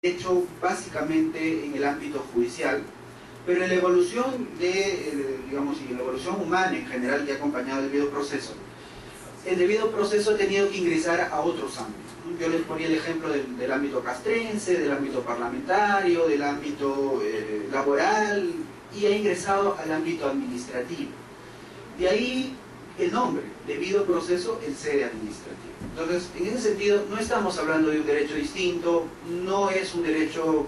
hecho básicamente en el ámbito judicial, pero en la evolución digamos, y en la evolución humana en general que ha acompañado el debido proceso ha tenido que ingresar a otros ámbitos. Yo les ponía el ejemplo del ámbito castrense, del ámbito parlamentario, del ámbito laboral, y ha ingresado al ámbito administrativo. De ahí el nombre, debido proceso en sede administrativa. Entonces, en ese sentido, no estamos hablando de un derecho distinto, no es un derecho,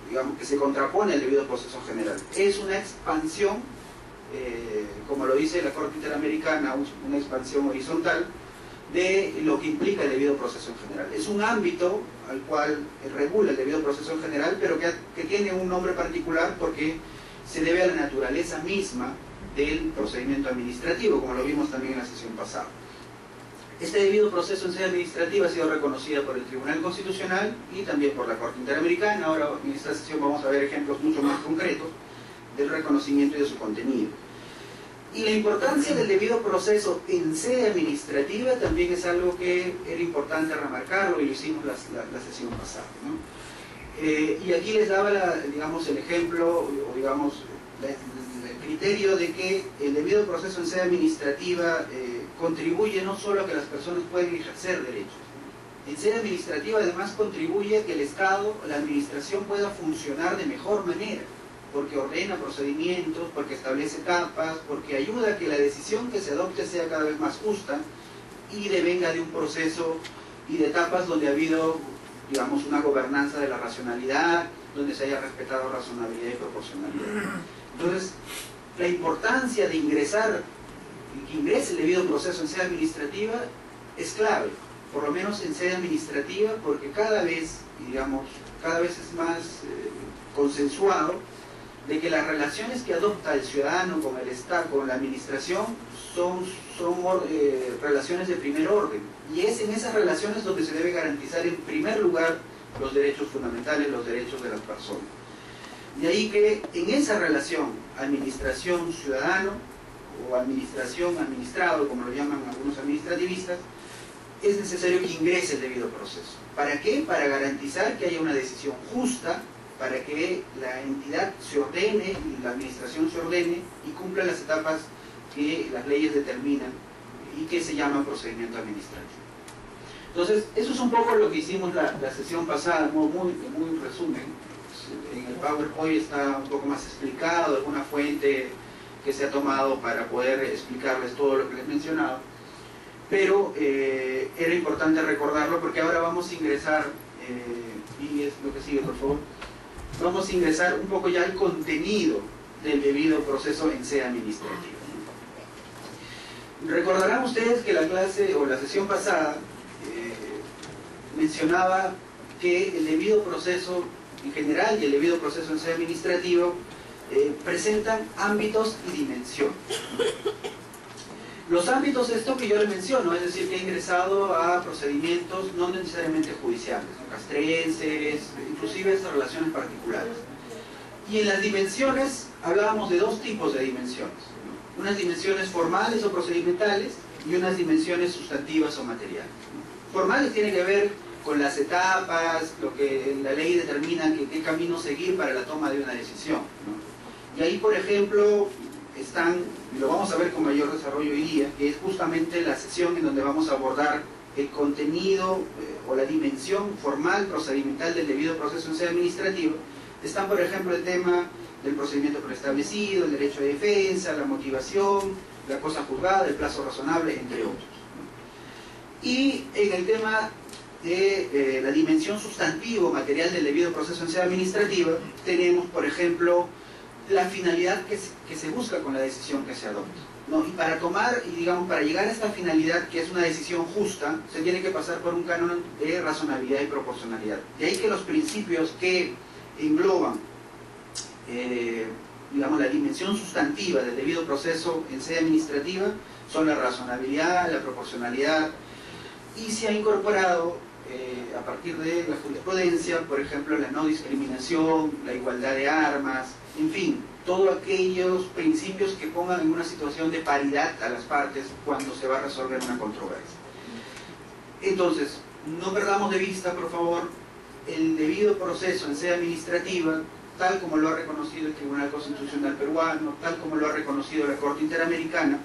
digamos, que se contrapone al debido proceso general. Es una expansión, como lo dice la Corte Interamericana, una expansión horizontal de lo que implica el debido proceso en general. Es un ámbito al cual regula el debido proceso en general, pero que tiene un nombre particular porque se debe a la naturaleza misma del procedimiento administrativo, como lo vimos también en la sesión pasada. Este debido proceso en sede administrativa ha sido reconocida por el Tribunal Constitucional y también por la Corte Interamericana. Ahora en esta sesión vamos a ver ejemplos mucho más concretos del reconocimiento y de su contenido. Y la importancia del debido proceso en sede administrativa también es algo que era importante remarcarlo y lo hicimos la sesión pasada, ¿no? Y aquí les daba digamos, el ejemplo, o digamos, el criterio de que el debido proceso en sede administrativa contribuye no solo a que las personas puedan ejercer derechos. En sede administrativa además contribuye a que el Estado, la administración pueda funcionar de mejor manera, porque ordena procedimientos, porque establece etapas, porque ayuda a que la decisión que se adopte sea cada vez más justa y devenga de un proceso y de etapas donde ha habido, digamos, una gobernanza de la racionalidad, donde se haya respetado razonabilidad y proporcionalidad. Entonces, la importancia de ingresar, que ingrese el debido proceso en sede administrativa es clave, por lo menos en sede administrativa, porque cada vez, digamos, cada vez es más consensuado de que las relaciones que adopta el ciudadano con el Estado, con la administración, son relaciones de primer orden. Y es en esas relaciones donde se debe garantizar en primer lugar los derechos fundamentales, los derechos de las personas. De ahí que en esa relación administración-ciudadano, o administración-administrado, como lo llaman algunos administrativistas, es necesario que ingrese el debido proceso. ¿Para qué? Para garantizar que haya una decisión justa, para que la entidad se ordene, y la administración se ordene y cumpla las etapas que las leyes determinan y que se llama procedimiento administrativo. Entonces, eso es un poco lo que hicimos la sesión pasada, muy resumen. En el PowerPoint está un poco más explicado, alguna fuente que se ha tomado para poder explicarles todo lo que les mencionaba, pero era importante recordarlo porque ahora vamos a ingresar, y es lo que sigue por favor, vamos a ingresar un poco ya al contenido del debido proceso en sede administrativa. Recordarán ustedes que la clase o la sesión pasada mencionaba que el debido proceso en general y el debido proceso en sede administrativa presentan ámbitos y dimensiones. Los ámbitos, esto que yo le menciono, es decir, que ha ingresado a procedimientos no necesariamente judiciales, ¿no? Castrenses, inclusive estas relaciones particulares. Y en las dimensiones, hablábamos de dos tipos de dimensiones, ¿no? Unas dimensiones formales o procedimentales y unas dimensiones sustantivas o materiales, ¿no? Formales tienen que ver con las etapas, lo que la ley determina qué camino seguir para la toma de una decisión, ¿no? Y ahí, por ejemplo, están, y lo vamos a ver con mayor desarrollo hoy día, que es justamente la sesión en donde vamos a abordar el contenido o la dimensión formal, procedimental del debido proceso en sede administrativa. Están, por ejemplo, el tema del procedimiento preestablecido, el derecho de defensa, la motivación, la cosa juzgada, el plazo razonable, entre otros, ¿no? Y en el tema de la dimensión sustantivo material del debido proceso en sede administrativa, tenemos, por ejemplo, la finalidad que se busca con la decisión que se adopta, ¿no? Y para tomar, y digamos, para llegar a esta finalidad, que es una decisión justa, se tiene que pasar por un canon de razonabilidad y proporcionalidad. De ahí que los principios que engloban, digamos, la dimensión sustantiva del debido proceso en sede administrativa son la razonabilidad, la proporcionalidad, y se ha incorporado a partir de la jurisprudencia, por ejemplo, la no discriminación, la igualdad de armas, en fin, todos aquellos principios que pongan en una situación de paridad a las partes cuando se va a resolver una controversia. Entonces, no perdamos de vista, por favor, el debido proceso en sede administrativa, tal como lo ha reconocido el Tribunal Constitucional Peruano, tal como lo ha reconocido la Corte Interamericana,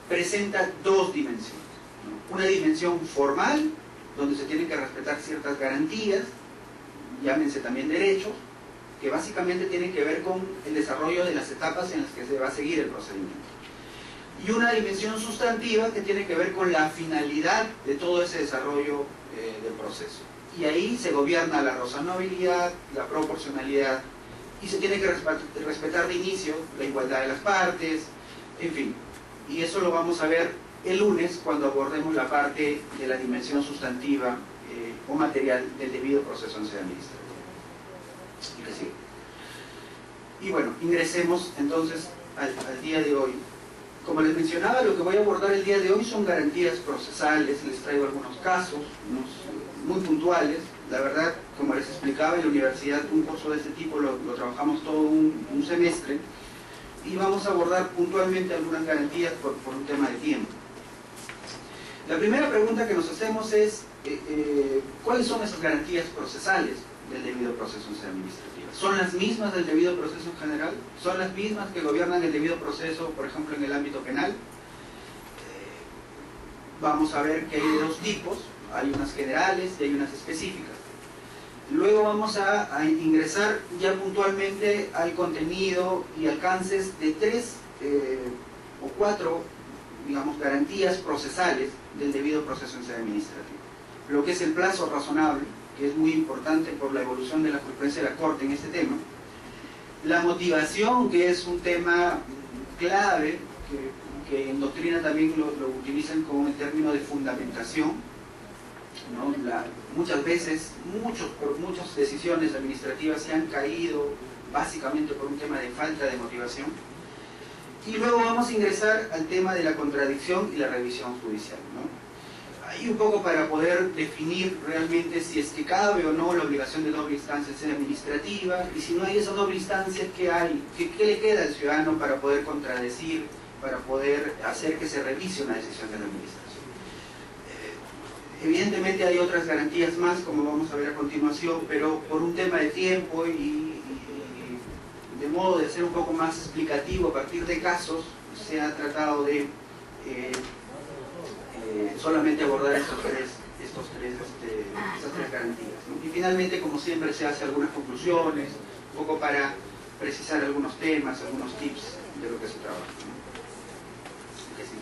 presenta dos dimensiones, ¿no? Una dimensión formal, donde se tienen que respetar ciertas garantías, llámense también derechos, que básicamente tienen que ver con el desarrollo de las etapas en las que se va a seguir el procedimiento. Y una dimensión sustantiva que tiene que ver con la finalidad de todo ese desarrollo del proceso. Y ahí se gobierna la razonabilidad, la proporcionalidad, y se tiene que respetar de inicio la igualdad de las partes, en fin. Y eso lo vamos a ver el lunes cuando abordemos la parte de la dimensión sustantiva o material del debido proceso en sede administrativa. Y que sigue. Y bueno, ingresemos entonces al día de hoy. Como les mencionaba, lo que voy a abordar el día de hoy son garantías procesales. Les traigo algunos casos, muy puntuales. La verdad, como les explicaba, en la universidad un curso de este tipo lo trabajamos todo un semestre, y vamos a abordar puntualmente algunas garantías por un tema de tiempo. La primera pregunta que nos hacemos es ¿cuáles son esas garantías procesales del debido proceso en sede administrativa? ¿Son las mismas del debido proceso en general? ¿Son las mismas que gobiernan el debido proceso, por ejemplo, en el ámbito penal? Vamos a ver que hay de dos tipos, hay unas generales y hay unas específicas. Luego vamos a ingresar ya puntualmente al contenido y alcances de 3 o 4, digamos, garantías procesales del debido proceso en sede administrativa. Lo que es el plazo razonable, que es muy importante por la evolución de la jurisprudencia de la Corte en este tema. La motivación, que es un tema clave, que en doctrina también lo utilizan como el término de fundamentación, ¿no? Muchas veces, muchas decisiones administrativas se han caído básicamente por un tema de falta de motivación. Y luego vamos a ingresar al tema de la contradicción y la revisión judicial, ¿no? Ahí un poco para poder definir realmente si es que cabe o no la obligación de doble instancia en sede administrativa, y si no hay esa doble instancia, ¿qué hay? ¿Qué le queda al ciudadano para poder contradecir, para poder hacer que se revise una decisión de la administración? Evidentemente hay otras garantías más, como vamos a ver a continuación, pero por un tema de tiempo y de modo de ser un poco más explicativo a partir de casos, se ha tratado de solamente abordar estas tres garantías, ¿no? Y finalmente, como siempre, se hace algunas conclusiones, un poco para precisar algunos temas, algunos tips de lo que se trabaja, ¿no? Que sí.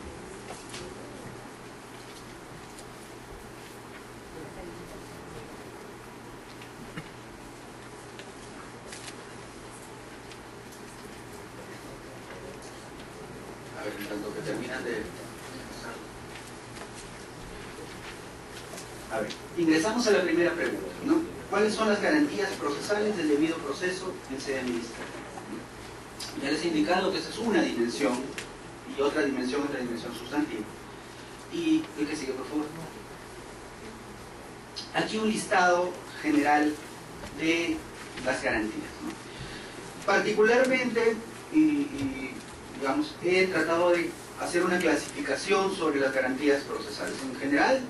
A ver, en tanto que terminan de... A ver, ingresamos a la primera pregunta, ¿no? ¿Cuáles son las garantías procesales del debido proceso en sede administrativa? Ya les he indicado que esa es una dimensión, y otra dimensión es la dimensión sustantiva. Y el que sigue, por favor. Aquí un listado general de las garantías, ¿no? Particularmente, digamos, he tratado de hacer una clasificación sobre las garantías procesales. En general,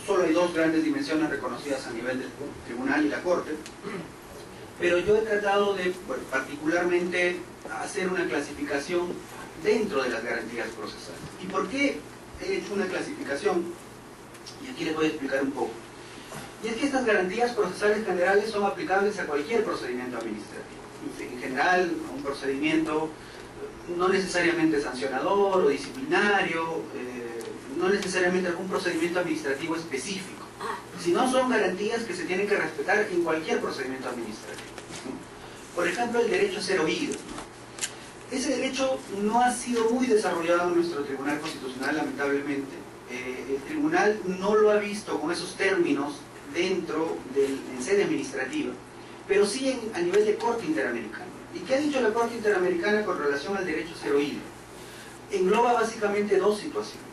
solo hay dos grandes dimensiones reconocidas a nivel del tribunal y la Corte, pero yo he tratado de, bueno, particularmente hacer una clasificación dentro de las garantías procesales. ¿Y por qué he hecho una clasificación? Y aquí les voy a explicar un poco. Y es que estas garantías procesales generales son aplicables a cualquier procedimiento administrativo. En general, a un procedimiento no necesariamente sancionador o disciplinario, no necesariamente algún procedimiento administrativo específico, sino son garantías que se tienen que respetar en cualquier procedimiento administrativo, ¿no? Por ejemplo, el derecho a ser oído, ¿no? Ese derecho no ha sido muy desarrollado en nuestro Tribunal Constitucional, lamentablemente. El Tribunal no lo ha visto con esos términos en sede administrativa, pero sí a nivel de Corte Interamericana. ¿Y qué ha dicho la Corte Interamericana con relación al derecho a ser oído? Engloba básicamente dos situaciones.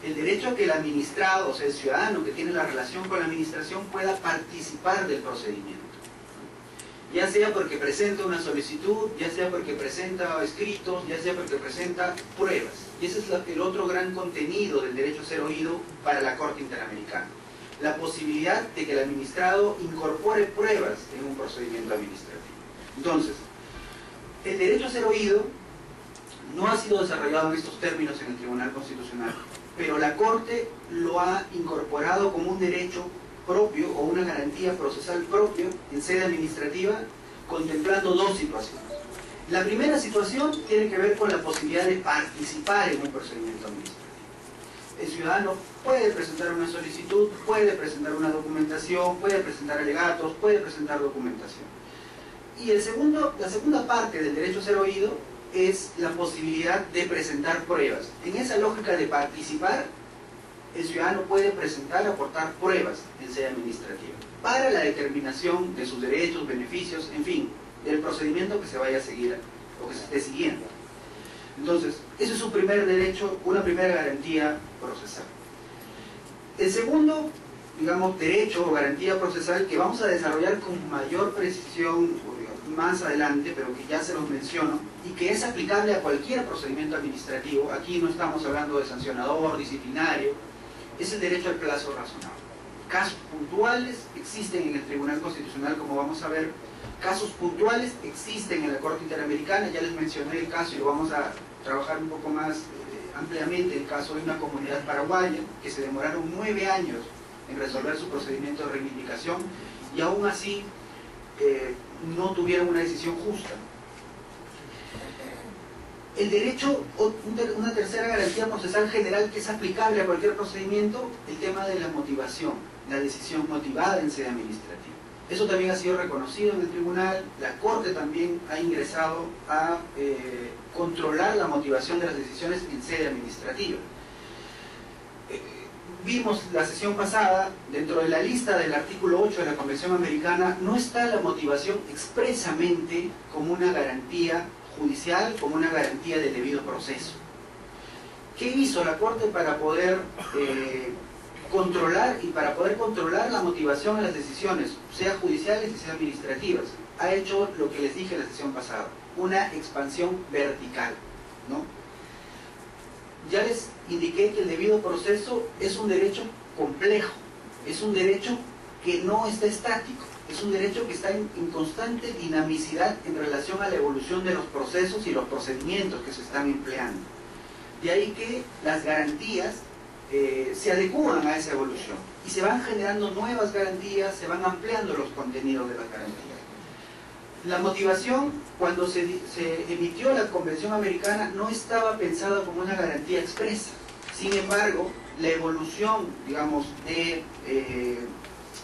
El derecho a que el administrado, o sea, el ciudadano que tiene la relación con la administración, pueda participar del procedimiento. Ya sea porque presenta una solicitud, ya sea porque presenta escritos, ya sea porque presenta pruebas. Y ese es el otro gran contenido del derecho a ser oído para la Corte Interamericana. la posibilidad de que el administrado incorpore pruebas en un procedimiento administrativo. Entonces, el derecho a ser oído no ha sido desarrollado en estos términos en el Tribunal Constitucional, pero la Corte lo ha incorporado como un derecho propio o una garantía procesal propio en sede administrativa, contemplando dos situaciones. La primera situación tiene que ver con la posibilidad de participar en un procedimiento administrativo. El ciudadano puede presentar una solicitud, puede presentar una documentación, puede presentar alegatos, puede presentar documentación. Y la segunda parte del derecho a ser oído es la posibilidad de presentar pruebas. En esa lógica de participar, el ciudadano puede presentar, aportar pruebas en sede administrativa para la determinación de sus derechos, beneficios, en fin, del procedimiento que se vaya a seguir o que se esté siguiendo. Entonces, ese es su primer derecho, una primera garantía procesal. El segundo, digamos, derecho o garantía procesal que vamos a desarrollar con mayor precisión más adelante, pero que ya se los menciono, y que es aplicable a cualquier procedimiento administrativo, aquí no estamos hablando de sancionador, disciplinario, es el derecho al plazo razonable. Casos puntuales existen en el Tribunal Constitucional, como vamos a ver, casos puntuales existen en la Corte Interamericana, ya les mencioné el caso y lo vamos a trabajar un poco más ampliamente, el caso de una comunidad paraguaya que se demoraron 9 años en resolver su procedimiento de reivindicación y aún así no tuvieron una decisión justa. El derecho, una tercera garantía procesal general que es aplicable a cualquier procedimiento, el tema de la motivación, la decisión motivada en sede administrativa. Eso también ha sido reconocido en el tribunal, la Corte también ha ingresado a controlar la motivación de las decisiones en sede administrativa. Vimos la sesión pasada, dentro de la lista del artículo 8 de la Convención Americana, no está la motivación expresamente como una garantía judicial, como una garantía del debido proceso. ¿Qué hizo la Corte para poder controlar la motivación de las decisiones, sea judiciales y sea administrativas? Ha hecho lo que les dije en la sesión pasada, una expansión vertical, ¿no? Ya les indiqué que el debido proceso es un derecho complejo, es un derecho que no está estático, es un derecho que está en constante dinamicidad en relación a la evolución de los procesos y los procedimientos que se están empleando. De ahí que las garantías se adecúan a esa evolución y se van generando nuevas garantías, se van ampliando los contenidos de las garantías. La motivación, cuando se emitió la Convención Americana, no estaba pensada como una garantía expresa. Sin embargo, la evolución, digamos, de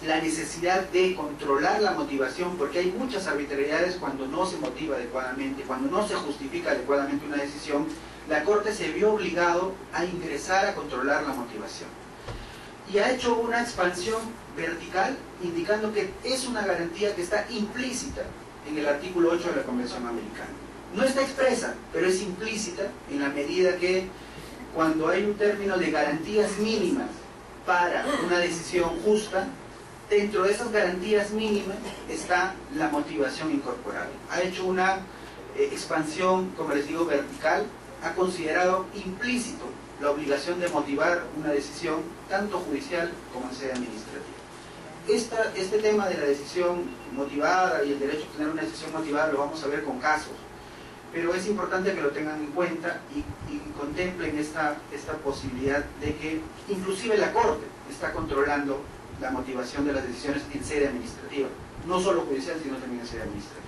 la necesidad de controlar la motivación, porque hay muchas arbitrariedades cuando no se motiva adecuadamente, cuando no se justifica adecuadamente una decisión, la Corte se vio obligado a ingresar a controlar la motivación. Y ha hecho una expansión vertical, indicando que es una garantía que está implícita en el artículo 8 de la Convención Americana. No está expresa, pero es implícita en la medida que cuando hay un término de garantías mínimas para una decisión justa, dentro de esas garantías mínimas está la motivación incorporada. Ha hecho una expansión, como les digo, vertical, ha considerado implícito la obligación de motivar una decisión, tanto judicial como en sede administrativa. Este tema de la decisión motivada y el derecho a tener una decisión motivada lo vamos a ver con casos, pero es importante que lo tengan en cuenta y contemplen esta posibilidad de que inclusive la Corte está controlando la motivación de las decisiones en sede administrativa, no solo judicial, sino también en sede administrativa.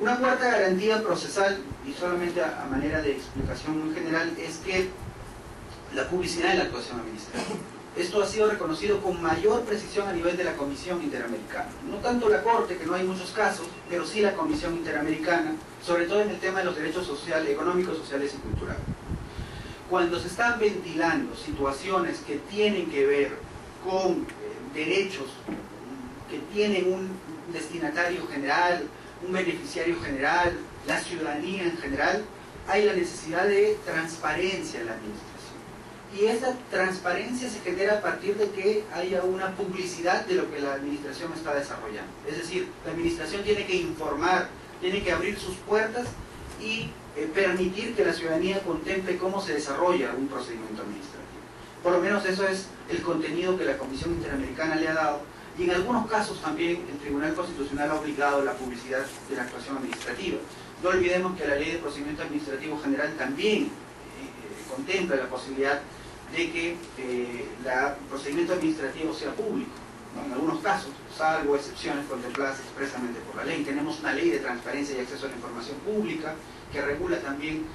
Una cuarta garantía procesal, y solamente a manera de explicación muy general, es que la publicidad de la actuación administrativa. Esto ha sido reconocido con mayor precisión a nivel de la Comisión Interamericana. No tanto la Corte, que no hay muchos casos, pero sí la Comisión Interamericana, sobre todo en el tema de los derechos sociales, económicos, sociales y culturales. Cuando se están ventilando situaciones que tienen que ver con derechos que tienen un destinatario general, un beneficiario general, la ciudadanía en general, hay la necesidad de transparencia en la administración. Y esa transparencia se genera a partir de que haya una publicidad de lo que la administración está desarrollando. Es decir, la administración tiene que informar, tiene que abrir sus puertas y permitir que la ciudadanía contemple cómo se desarrolla un procedimiento administrativo. Por lo menos eso es el contenido que la Comisión Interamericana le ha dado, y en algunos casos también el Tribunal Constitucional ha obligado la publicidad de la actuación administrativa. No olvidemos que la Ley de Procedimiento Administrativo General también contempla la posibilidad de que el procedimiento administrativo sea público, ¿no? En algunos casos, salvo excepciones contempladas expresamente por la ley. Tenemos una ley de transparencia y acceso a la información pública que regula también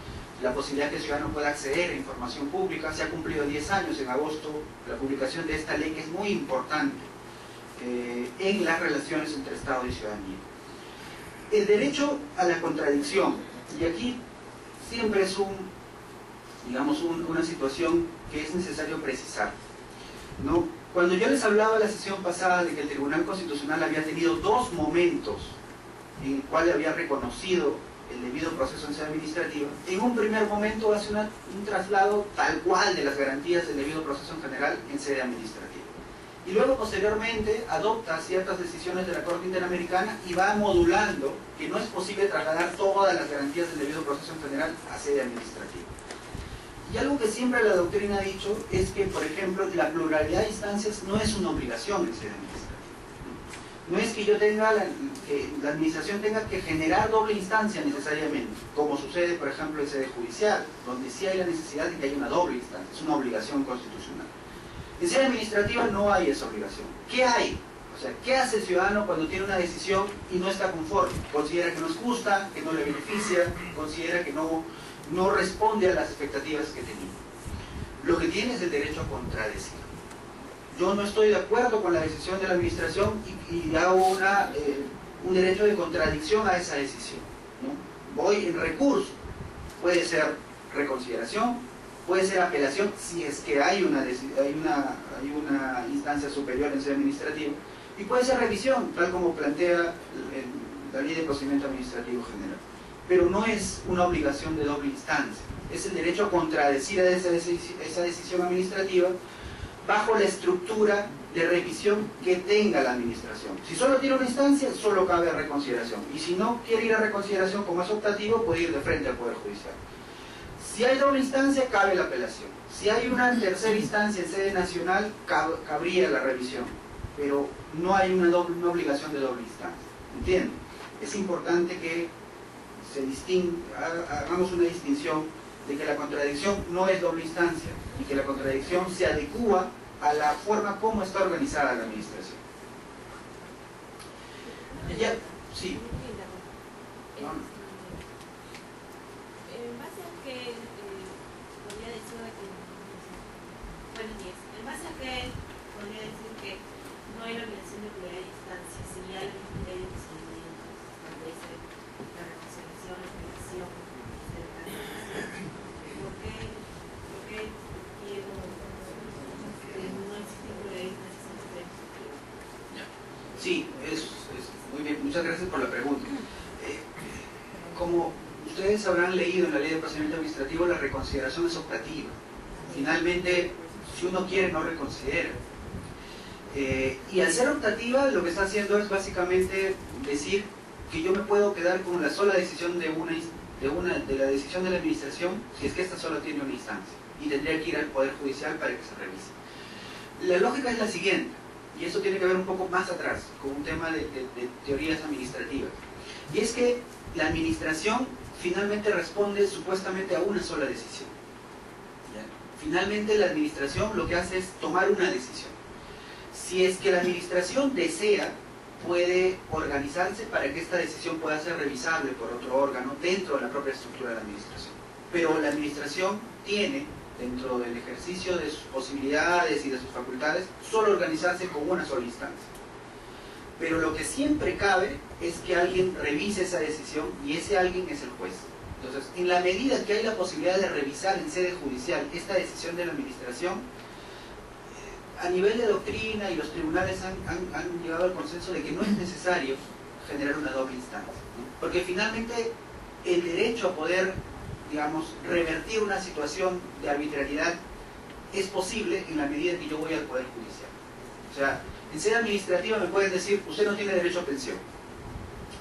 la posibilidad que el ciudadano pueda acceder a información pública. Se ha cumplido 10 años en agosto la publicación de esta ley, que es muy importante en las relaciones entre Estado y ciudadanía. El derecho a la contradicción, y aquí siempre es una situación que es necesario precisar, ¿no? Cuando yo les hablaba la sesión pasada de que el Tribunal Constitucional había tenido 2 momentos en el cual había reconocido el debido proceso en sede administrativa, en un primer momento hace un traslado tal cual de las garantías del debido proceso en general en sede administrativa. Y luego posteriormente adopta ciertas decisiones de la Corte Interamericana y va modulando que no es posible trasladar todas las garantías del debido proceso en general a sede administrativa. Y algo que siempre la doctrina ha dicho es que, por ejemplo, la pluralidad de instancias no es una obligación en sede administrativa. No es que yo tenga, que la administración tenga que generar doble instancia necesariamente, como sucede, por ejemplo, en sede judicial, donde sí hay la necesidad de que haya una doble instancia, es una obligación constitucional. En sede administrativa no hay esa obligación. ¿Qué hay? O sea, ¿qué hace el ciudadano cuando tiene una decisión y no está conforme? Considera que no es justa, que no le beneficia, considera que no responde a las expectativas que tenía. Lo que tiene es el derecho a contradecir. Yo no estoy de acuerdo con la decisión de la administración y hago un derecho de contradicción a esa decisión, ¿no? Voy en recurso. Puede ser reconsideración, puede ser apelación, si es que hay una instancia superior en sede administrativa, y puede ser revisión, tal como plantea la Ley de Procedimiento Administrativo General. Pero no es una obligación de doble instancia, es el derecho a contradecir a esa decisión administrativa bajo la estructura de revisión que tenga la administración. Si solo tiene una instancia, solo cabe reconsideración, y si no quiere ir a reconsideración como es optativo, puede ir de frente al Poder Judicial. Si hay doble instancia, cabe la apelación. Si hay una tercera instancia en sede nacional, cabría la revisión, pero no hay una obligación de doble instancia. ¿Entienden? Es importante que hagamos una distinción de que la contradicción no es doble instancia y que la contradicción se adecúa a la forma como está organizada la administración. Ya, sí. En base a que podría decir que no hay una obligación de pluralidad de instancias, si hay un criterio de procedimientos, establece la reconciliación, la apelación, ¿por qué no existe pluralidad de instancias en el? Sí, muy bien, muchas gracias por la pregunta. Como ustedes habrán leído en la Ley de Procedimiento Administrativo, la reconsideración es optativa. Finalmente, si uno quiere, no reconsidera. Y al ser optativa, lo que está haciendo es básicamente decir que yo me puedo quedar con la sola decisión de la decisión de la administración, si es que esta solo tiene una instancia, y tendría que ir al Poder Judicial para que se revise. La lógica es la siguiente, y eso tiene que ver un poco más atrás, con un tema de teorías administrativas, y es que la administración finalmente responde supuestamente a una sola decisión. ¿Ya? Finalmente la administración lo que hace es tomar una decisión. Si es que la administración desea, puede organizarse para que esta decisión pueda ser revisable por otro órgano dentro de la propia estructura de la administración. Pero la administración tiene, dentro del ejercicio de sus posibilidades y de sus facultades, solo organizarse con una sola instancia. Pero lo que siempre cabe es que alguien revise esa decisión, y ese alguien es el juez. Entonces, en la medida que hay la posibilidad de revisar en sede judicial esta decisión de la administración, a nivel de doctrina y los tribunales han llegado al consenso de que no es necesario generar una doble instancia, ¿no? Porque finalmente el derecho a poder, digamos, revertir una situación de arbitrariedad es posible en la medida en que yo voy al Poder Judicial. O sea, en sede administrativa me pueden decir, usted no tiene derecho a pensión,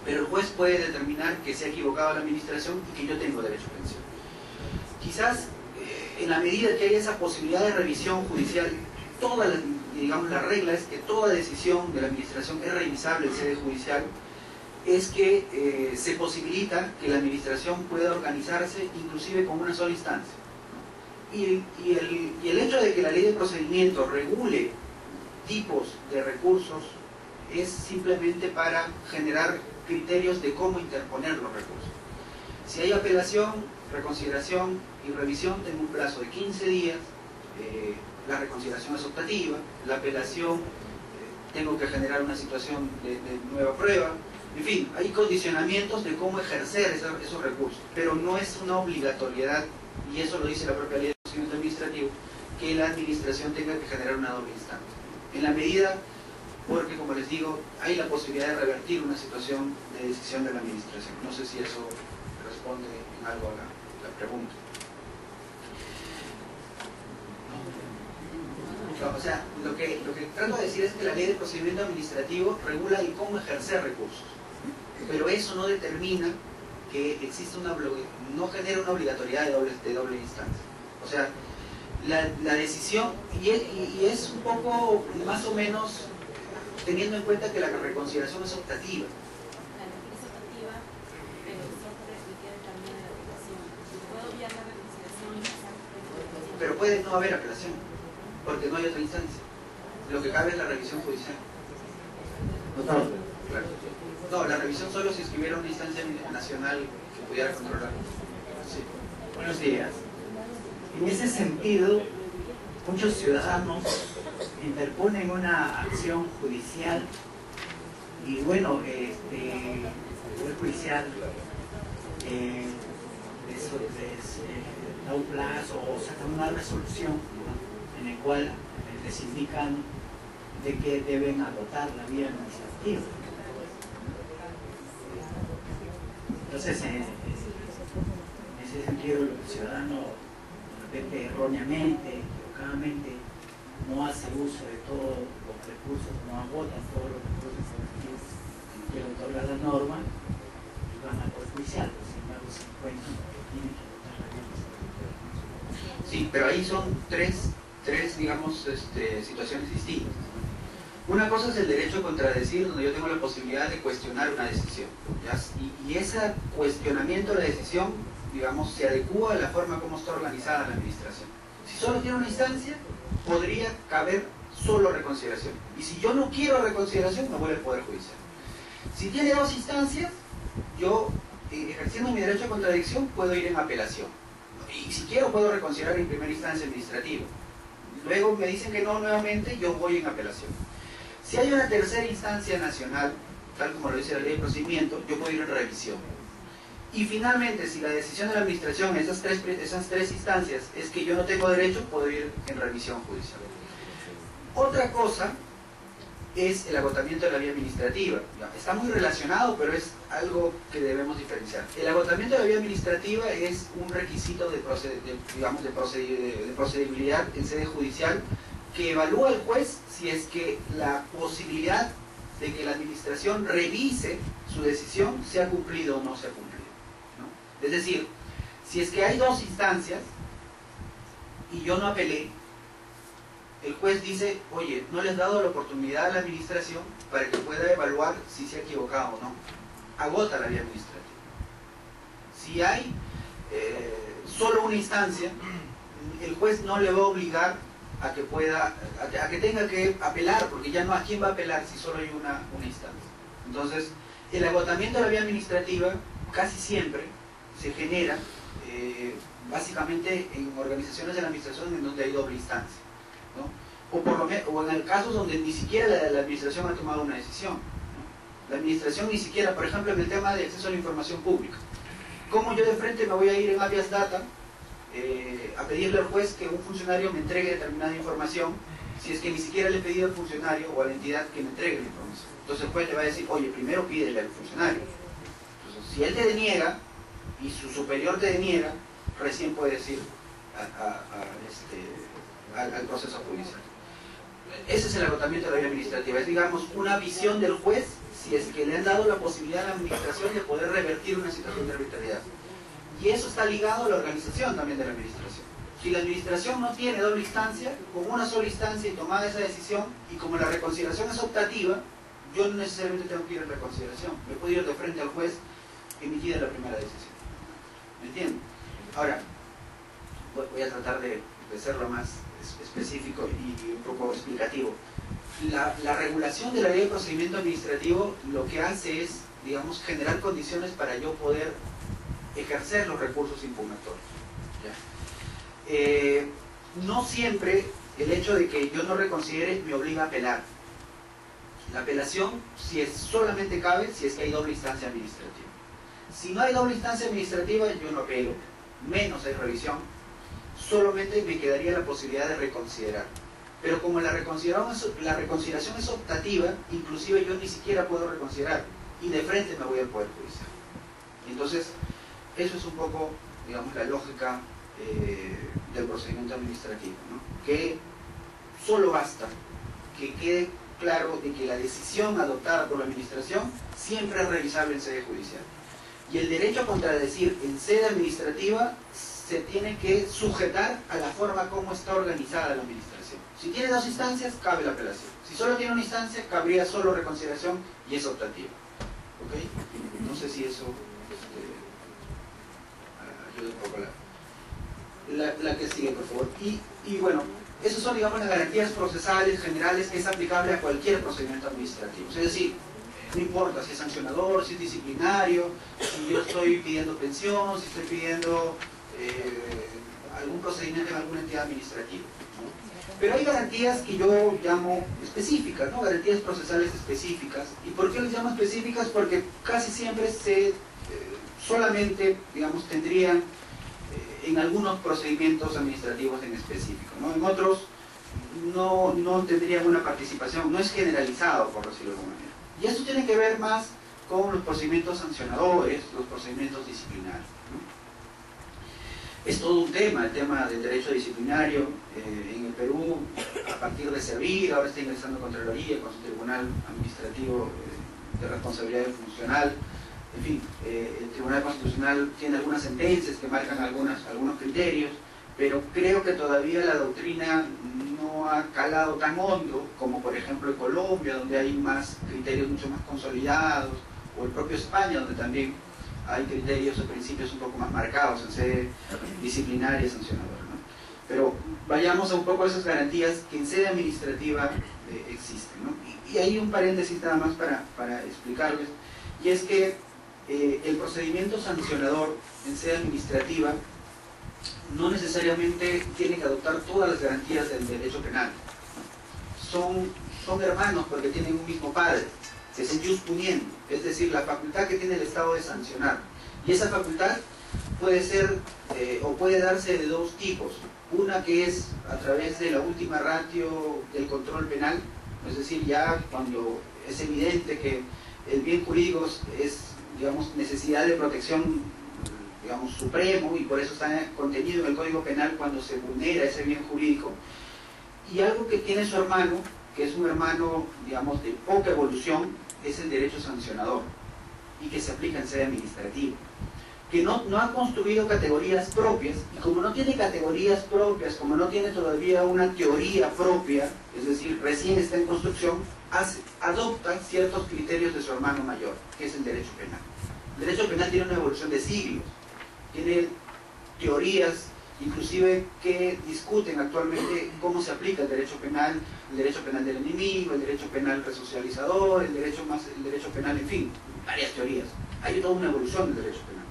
pero el juez puede determinar que se ha equivocado la administración y que yo tengo derecho a pensión. Quizás en la medida que haya esa posibilidad de revisión judicial, digamos, la regla es que toda decisión de la administración es revisable en sede judicial, es que se posibilita que la administración pueda organizarse inclusive con una sola instancia. Y el hecho de que la ley de procedimiento regule tipos de recursos es simplemente para generar criterios de cómo interponer los recursos. Si hay apelación, reconsideración y revisión, tengo un plazo de 15 días, la reconsideración es optativa, la apelación tengo que generar una situación de nueva prueba, en fin, hay condicionamientos de cómo ejercer esos recursos, pero no es una obligatoriedad, y eso lo dice la propia ley de procedimiento administrativo, que la administración tenga que generar una doble instancia. En la medida, porque como les digo, hay la posibilidad de revertir una situación de decisión de la administración. No sé si eso responde en algo a la pregunta. O sea, lo que trato de decir es que la ley de procedimiento administrativo regula el cómo ejercer recursos, pero eso no determina que exista no genera una obligatoriedad de doble instancia. O sea, la decisión, y es un poco más o menos teniendo en cuenta que la reconsideración es optativa. Claro, es optativa, pero siempre requiere también la apelación. Si puedo obviar la reconsideración y pasar por el... Pero puede no haber apelación, porque no hay otra instancia. Lo que cabe es la revisión judicial. Claro. No, la revisión solo si escribiera una instancia nacional que pudiera controlar. Sí. Buenos días. En ese sentido, muchos ciudadanos interponen una acción judicial y bueno, el Poder Judicial les da un plazo o sacan una resolución, ¿no?, en el cual les indican de que deben agotar la vía administrativa. Entonces, en ese sentido, el ciudadano, de repente erróneamente, equivocadamente, no hace uso de todos los recursos, no agota todos los recursos que le otorga la norma y van al Poder Judicial, sin embargo se encuentran que tienen que agotar la vía administrativa. Sí, pero ahí son tres digamos, situaciones distintas. Una cosa es el derecho a contradecir, donde yo tengo la posibilidad de cuestionar una decisión, ¿ya? Y ese cuestionamiento de la decisión, digamos, se adecúa a la forma como está organizada la administración. Si solo tiene una instancia, podría caber solo reconsideración. Y si yo no quiero reconsideración, me voy al Poder Judicial. Si tiene dos instancias, yo, ejerciendo mi derecho a contradicción, puedo ir en apelación. Y si quiero, puedo reconsiderar en primera instancia administrativa. Luego me dicen que no nuevamente, yo voy en apelación. Si hay una tercera instancia nacional, tal como lo dice la ley de procedimiento, yo puedo ir en revisión. Y finalmente, si la decisión de la administración, esas tres instancias, es que yo no tengo derecho, puedo ir en revisión judicial. Otra cosa es el agotamiento de la vía administrativa. Está muy relacionado, pero es algo que debemos diferenciar. El agotamiento de la vía administrativa es un requisito de procedibilidad en sede judicial que evalúa el juez si es que la posibilidad de que la administración revise su decisión se ha cumplido o no se ha cumplido, ¿no? Es decir, si es que hay dos instancias y yo no apelé, el juez dice, oye, no le has dado la oportunidad a la administración para que pueda evaluar si se ha equivocado o no. Agota la vía administrativa. Si hay solo una instancia, el juez no le va a obligar a que tenga que apelar, porque ya no, ¿a quién va a apelar si solo hay una instancia? Entonces, el agotamiento de la vía administrativa casi siempre se genera básicamente en organizaciones de la administración en donde hay doble instancia, ¿no? O en el caso donde ni siquiera la administración ha tomado una decisión, ¿no? La administración ni siquiera, por ejemplo, en el tema de acceso a la información pública. ¿Cómo yo de frente me voy a ir en habeas data a pedirle al juez que un funcionario me entregue determinada información si es que ni siquiera le he pedido al funcionario o a la entidad que me entregue la información? Entonces el juez le va a decir, oye, primero pídele al funcionario. Entonces, si él te deniega y su superior te deniega, recién puedes ir al proceso judicial. Ese es el agotamiento de la vía administrativa, es, digamos, una visión del juez si es que le han dado la posibilidad a la administración de poder revertir una situación de arbitrariedad. Y eso está ligado a la organización también de la administración. Si la administración no tiene doble instancia, con una sola instancia y tomada esa decisión, y como la reconsideración es optativa, yo no necesariamente tengo que ir a reconsideración, me puedo ir de frente al juez emitida la primera decisión. ¿Me entienden? Ahora, voy a tratar de ser lo más específico y un poco explicativo. La regulación de la ley de procedimiento administrativo lo que hace es, digamos, generar condiciones para yo poder ejercer los recursos impugnatorios. No siempre el hecho de que yo no reconsidere me obliga a apelar. La apelación, si es solamente cabe, si es que hay doble instancia administrativa. Si no hay doble instancia administrativa, yo no apelo, menos hay revisión, solamente me quedaría la posibilidad de reconsiderar. Pero como la reconsideración es optativa, inclusive yo ni siquiera puedo reconsiderar, y de frente me voy al Poder Judicial. Entonces, eso es un poco, digamos, la lógica del procedimiento administrativo, ¿no? Que solo basta que quede claro de que la decisión adoptada por la administración siempre es revisable en sede judicial. Y el derecho a contradecir en sede administrativa se tiene que sujetar a la forma como está organizada la administración. Si tiene dos instancias, cabe la apelación. Si solo tiene una instancia, cabría solo reconsideración y es optativa. ¿Ok? No sé si eso ayuda un poco la que sigue, por favor. Y bueno, esas son, digamos, las garantías procesales generales que es aplicable a cualquier procedimiento administrativo. Es decir, no importa si es sancionador, si es disciplinario, si yo estoy pidiendo pensión, si estoy pidiendo algún procedimiento en alguna entidad administrativa, ¿no? Pero hay garantías que yo llamo específicas, ¿no? Garantías procesales específicas. ¿Y por qué les llamo específicas? Porque casi siempre solamente, digamos, tendrían en algunos procedimientos administrativos en específico, ¿no? En otros no tendrían una participación, no es generalizado, por decirlo de alguna manera. Y esto tiene que ver más con los procedimientos sancionadores, los procedimientos disciplinarios, ¿no? Es todo un tema, el tema del derecho disciplinario en el Perú, a partir de servir, ahora está ingresando Contraloría con su Tribunal Administrativo de Responsabilidad Funcional. En fin, el Tribunal Constitucional tiene algunas sentencias que marcan algunos criterios, pero creo que todavía la doctrina no ha calado tan hondo como por ejemplo en Colombia, donde hay más criterios mucho más consolidados, o el propio España, donde también hay criterios o principios un poco más marcados en sede disciplinaria y sancionadora, ¿no? Pero vayamos a un poco a esas garantías que en sede administrativa existen, ¿no? Y hay un paréntesis nada más para explicarles, y es que el procedimiento sancionador en sede administrativa no necesariamente tiene que adoptar todas las garantías del derecho penal. Son hermanos porque tienen un mismo padre, que es el jus puniendi, es decir, la facultad que tiene el Estado de sancionar. Y esa facultad puede ser o puede darse de dos tipos. Una que es a través de la última ratio del control penal, es decir, ya cuando es evidente que el bien jurídico es, digamos, necesidad de protección, digamos, supremo, y por eso está contenido en el Código Penal cuando se vulnera ese bien jurídico. Y algo que tiene su hermano, que es un hermano, digamos, de poca evolución, es el derecho sancionador, y que se aplica en sede administrativa, que no ha construido categorías propias, y como no tiene categorías propias, como no tiene todavía una teoría propia, es decir, recién está en construcción, adopta ciertos criterios de su hermano mayor, que es el derecho penal. El derecho penal tiene una evolución de siglos, tiene teorías inclusive que discuten actualmente cómo se aplica el derecho penal del enemigo, el derecho penal resocializador, el derecho penal, en fin, varias teorías. Hay toda una evolución del derecho penal.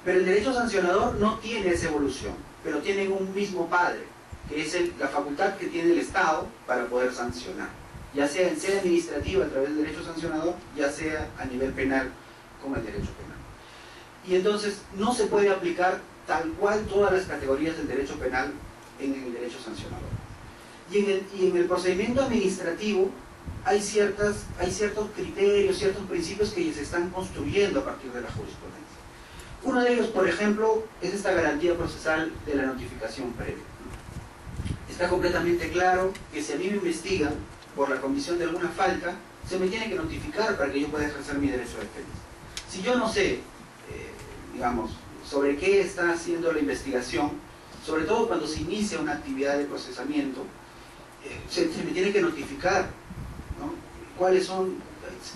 Pero el derecho sancionador no tiene esa evolución, pero tienen un mismo padre, que es la facultad que tiene el Estado para poder sancionar, ya sea en sede administrativa a través del derecho sancionador, ya sea a nivel penal con el derecho penal. Y entonces no se puede aplicar tal cual todas las categorías del derecho penal en el derecho sancionador. Y en el procedimiento administrativo hay ciertos criterios, ciertos principios que se están construyendo a partir de la jurisprudencia. Uno de ellos, por ejemplo, es esta garantía procesal de la notificación previa. Está completamente claro que si a mí me investigan por la comisión de alguna falta, se me tiene que notificar para que yo pueda ejercer mi derecho de defensa. Si yo no sé, digamos, sobre qué está haciendo la investigación, sobre todo cuando se inicia una actividad de procesamiento, se me tiene que notificar, ¿no? ¿Cuáles son,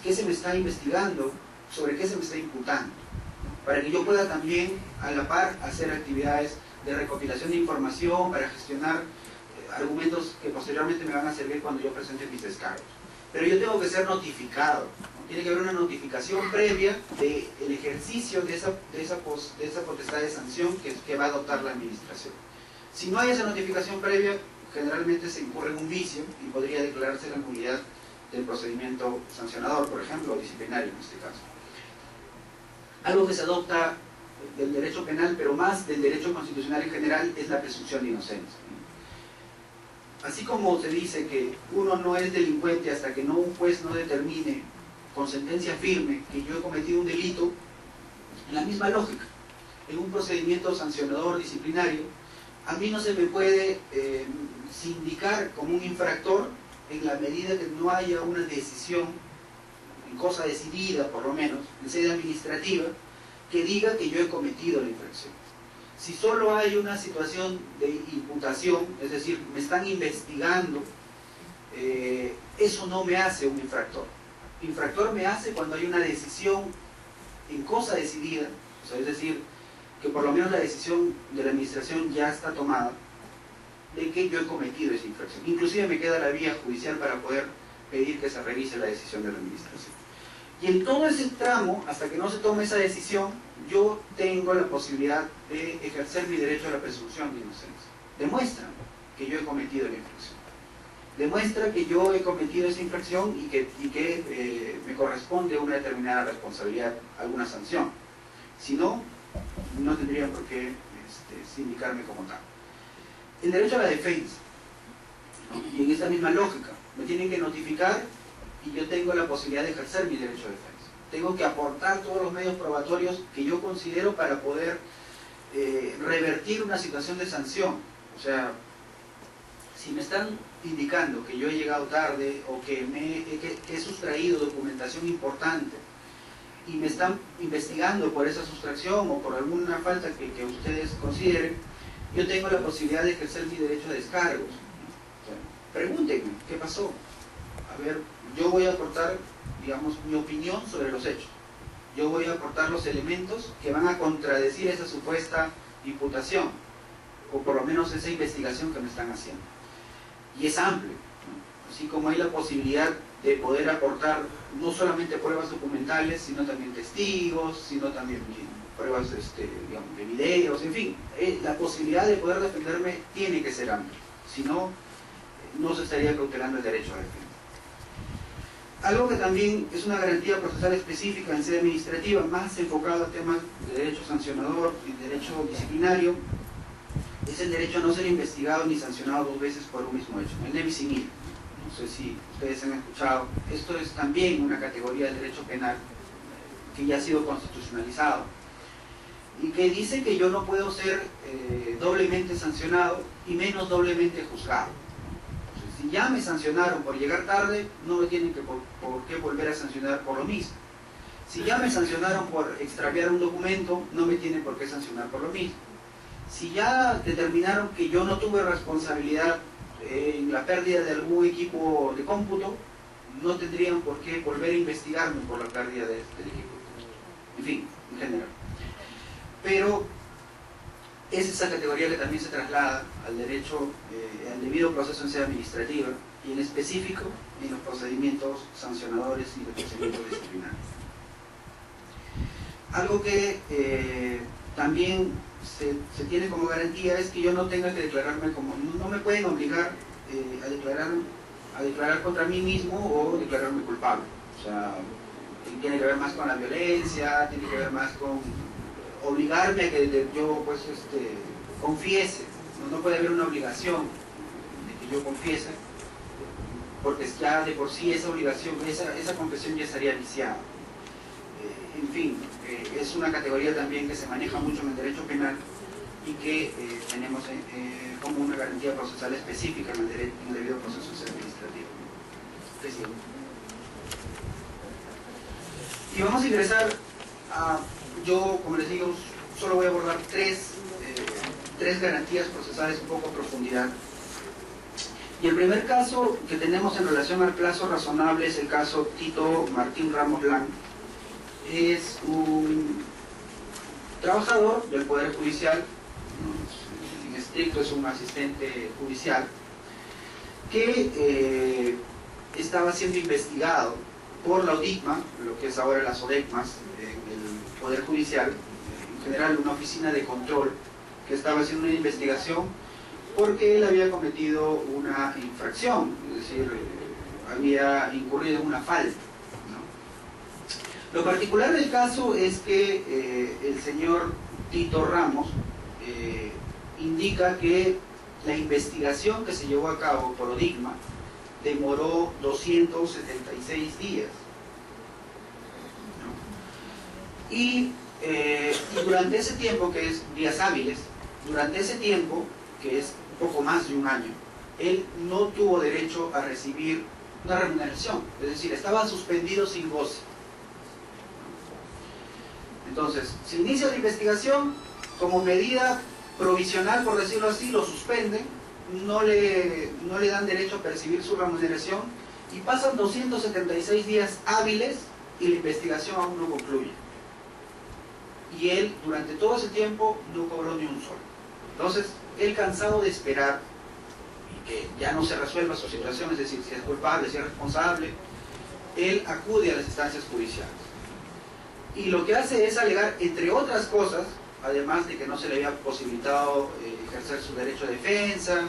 qué se me está investigando, sobre qué se me está imputando? ¿No? Para que yo pueda también, a la par, hacer actividades de recopilación de información para gestionar argumentos que posteriormente me van a servir cuando yo presente mis descargos. Pero yo tengo que ser notificado, ¿no? Tiene que haber una notificación previa del ejercicio de esa potestad de sanción que va a adoptar la administración. Si no hay esa notificación previa, generalmente se incurre en un vicio y podría declararse la nulidad del procedimiento sancionador, por ejemplo, o disciplinario en este caso. Algo que se adopta del derecho penal, pero más del derecho constitucional en general, es la presunción de inocencia. Así como se dice que uno no es delincuente hasta que un juez no determine con sentencia firme que yo he cometido un delito, en la misma lógica, en un procedimiento sancionador disciplinario, a mí no se me puede sindicar como un infractor en la medida que no haya una decisión, en cosa decidida por lo menos, en sede administrativa, que diga que yo he cometido la infracción. Si solo hay una situación de imputación, es decir, me están investigando, eso no me hace un infractor. Infractor me hace cuando hay una decisión en cosa decidida, o sea, es decir, que por lo menos la decisión de la administración ya está tomada, de que yo he cometido esa infracción. Inclusive me queda la vía judicial para poder pedir que se revise la decisión de la administración. Y en todo ese tramo, hasta que no se tome esa decisión, yo tengo la posibilidad de ejercer mi derecho a la presunción de inocencia. Demuestra que yo he cometido la infracción. Demuestra que yo he cometido esa infracción y que me corresponde una determinada responsabilidad, alguna sanción. Si no, no tendrían por qué sindicarme como tal. El derecho a la defensa, ¿no? Y en esta misma lógica, me tienen que notificar y yo tengo la posibilidad de ejercer mi derecho a defensa. Tengo que aportar todos los medios probatorios que yo considero para poder revertir una situación de sanción. O sea, si me están indicando que yo he llegado tarde o que he sustraído documentación importante y me están investigando por esa sustracción o por alguna falta que ustedes consideren, yo tengo la posibilidad de ejercer mi derecho a descargos. O sea, pregúntenme, ¿qué pasó? A ver, yo voy a aportar, digamos, mi opinión sobre los hechos. Yo voy a aportar los elementos que van a contradecir esa supuesta imputación, o por lo menos esa investigación que me están haciendo. Y es amplio, ¿no? Así como hay la posibilidad de poder aportar no solamente pruebas documentales, sino también testigos, sino también pruebas digamos, de videos, en fin, la posibilidad de poder defenderme tiene que ser amplia, si no, no se estaría cautelando el derecho a defensa. Algo que también es una garantía procesal específica en sede administrativa, más enfocado a temas de derecho sancionador y derecho disciplinario, es el derecho a no ser investigado ni sancionado dos veces por un mismo hecho, el ne bis in idem. No sé si ustedes han escuchado, esto es también una categoría del derecho penal que ya ha sido constitucionalizado y que dice que yo no puedo ser doblemente sancionado y menos doblemente juzgado. Si ya me sancionaron por llegar tarde, no me tienen por qué volver a sancionar por lo mismo. Si ya me sancionaron por extraviar un documento, no me tienen por qué sancionar por lo mismo. Si ya determinaron que yo no tuve responsabilidad en la pérdida de algún equipo de cómputo, no tendrían por qué volver a investigarme por la pérdida del equipo. En fin, en general. Pero es esa categoría que también se traslada al derecho, al debido proceso en sede administrativa y en específico en los procedimientos sancionadores y los procedimientos disciplinarios. Algo que también se tiene como garantía es que yo no tenga que declararme como, no me pueden obligar a declarar contra mí mismo o declararme culpable. O sea, tiene que ver más con la violencia, tiene que ver más con obligarme a que yo pues confiese. No puede haber una obligación de que yo confiese, porque ya de por sí esa obligación, esa confesión ya estaría viciada. En fin, es una categoría también que se maneja mucho en el derecho penal y que tenemos como una garantía procesal específica en el debido proceso administrativo. Y vamos a ingresar a, yo como les digo, solo voy a abordar tres tres garantías procesales un poco a profundidad. Y el primer caso que tenemos en relación al plazo razonable es el caso Tito Martín Ramos Lang. Es un trabajador del Poder Judicial, en estricto es un asistente judicial, que estaba siendo investigado por la ODICMA, lo que es ahora las ODECMAS, el Poder Judicial, en general una oficina de control, que estaba haciendo una investigación porque él había cometido una infracción, es decir, había incurrido en una falta, ¿no? Lo particular del caso es que el señor Tito Ramos indica que la investigación que se llevó a cabo por ODICMA demoró 276 días, ¿no? Y durante ese tiempo, que es días hábiles, durante ese tiempo, que es un poco más de un año, él no tuvo derecho a recibir una remuneración, es decir, estaba suspendido sin goce. Entonces, se inicia la investigación, como medida provisional, por decirlo así, lo suspenden, no le dan derecho a percibir su remuneración, y pasan 276 días hábiles y la investigación aún no concluye. Y él, durante todo ese tiempo, no cobró ni un sol. Entonces, él, cansado de esperar y que ya no se resuelva su situación, es decir, si es culpable, si es responsable, él acude a las instancias judiciales. Y lo que hace es alegar, entre otras cosas, además de que no se le había posibilitado ejercer su derecho de defensa,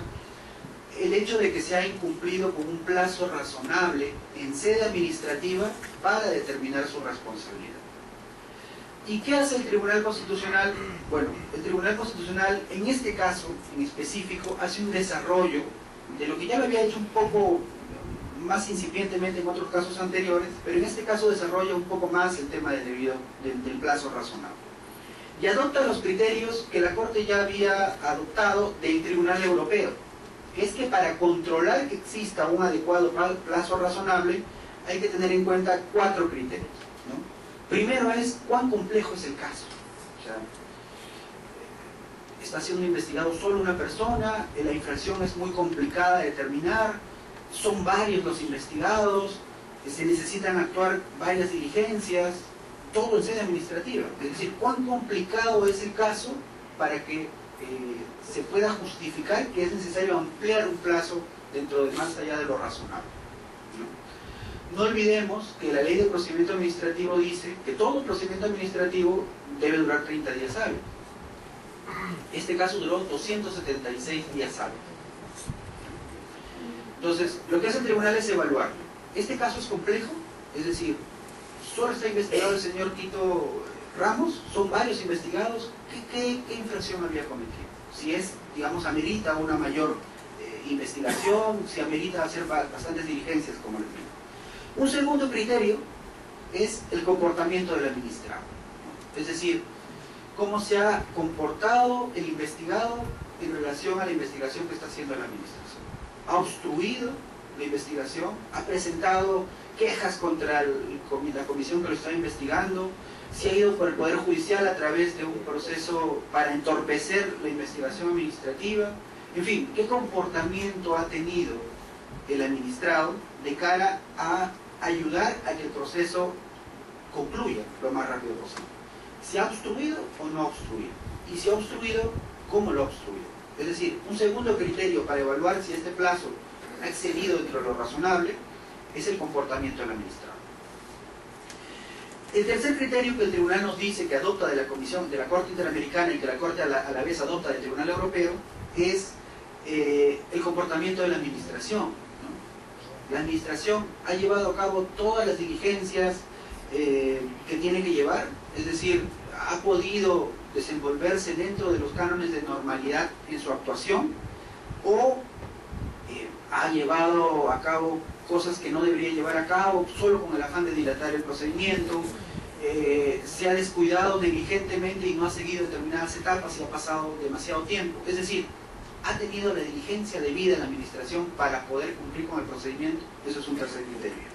el hecho de que se ha incumplido con un plazo razonable en sede administrativa para determinar su responsabilidad. ¿Y qué hace el Tribunal Constitucional? Bueno, el Tribunal Constitucional en este caso en específico hace un desarrollo de lo que ya lo había hecho un poco más incipientemente en otros casos anteriores, pero en este caso desarrolla un poco más el tema del plazo razonable. Y adopta los criterios que la Corte ya había adoptado del Tribunal Europeo, que es que para controlar que exista un adecuado plazo razonable hay que tener en cuenta 4 criterios, ¿no? Primero es cuán complejo es el caso. O sea, está siendo investigado solo una persona, la infracción es muy complicada de determinar, son varios los investigados, se necesitan actuar varias diligencias, todo en sede administrativa. Es decir, cuán complicado es el caso para que se pueda justificar que es necesario ampliar un plazo dentro de más allá de lo razonable, ¿no? No olvidemos que la ley de procedimiento administrativo dice que todo procedimiento administrativo debe durar 30 días hábiles. Este caso duró 276 días hábiles. Entonces, lo que hace el tribunal es evaluar. ¿Este caso es complejo? Es decir, solo está investigado el señor Tito Ramos, son varios investigados. ¿Qué infracción había cometido? Si es, digamos, amerita una mayor investigación, si amerita hacer bastantes diligencias como el mismo. Un segundo criterio es el comportamiento del administrado, ¿no? Es decir, cómo se ha comportado el investigado en relación a la investigación que está haciendo la administración. ¿Ha obstruido la investigación? ¿Ha presentado quejas contra la comisión que lo está investigando? ¿Se ha ido por el Poder Judicial a través de un proceso para entorpecer la investigación administrativa? En fin, ¿qué comportamiento ha tenido el administrado de cara a ayudar a que el proceso concluya lo más rápido posible? ¿Se ha obstruido o no ha obstruido? Y si ha obstruido, ¿cómo lo ha obstruido? Es decir, un segundo criterio para evaluar si este plazo ha excedido dentro de lo razonable es el comportamiento del administrado. El tercer criterio que el tribunal nos dice que adopta de la Comisión de la Corte Interamericana y que la Corte a la vez adopta del Tribunal Europeo es el comportamiento de la administración, ¿no? La administración ha llevado a cabo todas las diligencias que tiene que llevar, es decir, ha podido desenvolverse dentro de los cánones de normalidad en su actuación, o ha llevado a cabo cosas que no debería llevar a cabo solo con el afán de dilatar el procedimiento, se ha descuidado negligentemente y no ha seguido determinadas etapas y ha pasado demasiado tiempo. Es decir, ha tenido la diligencia debida en la administración para poder cumplir con el procedimiento. Eso es un tercer criterio.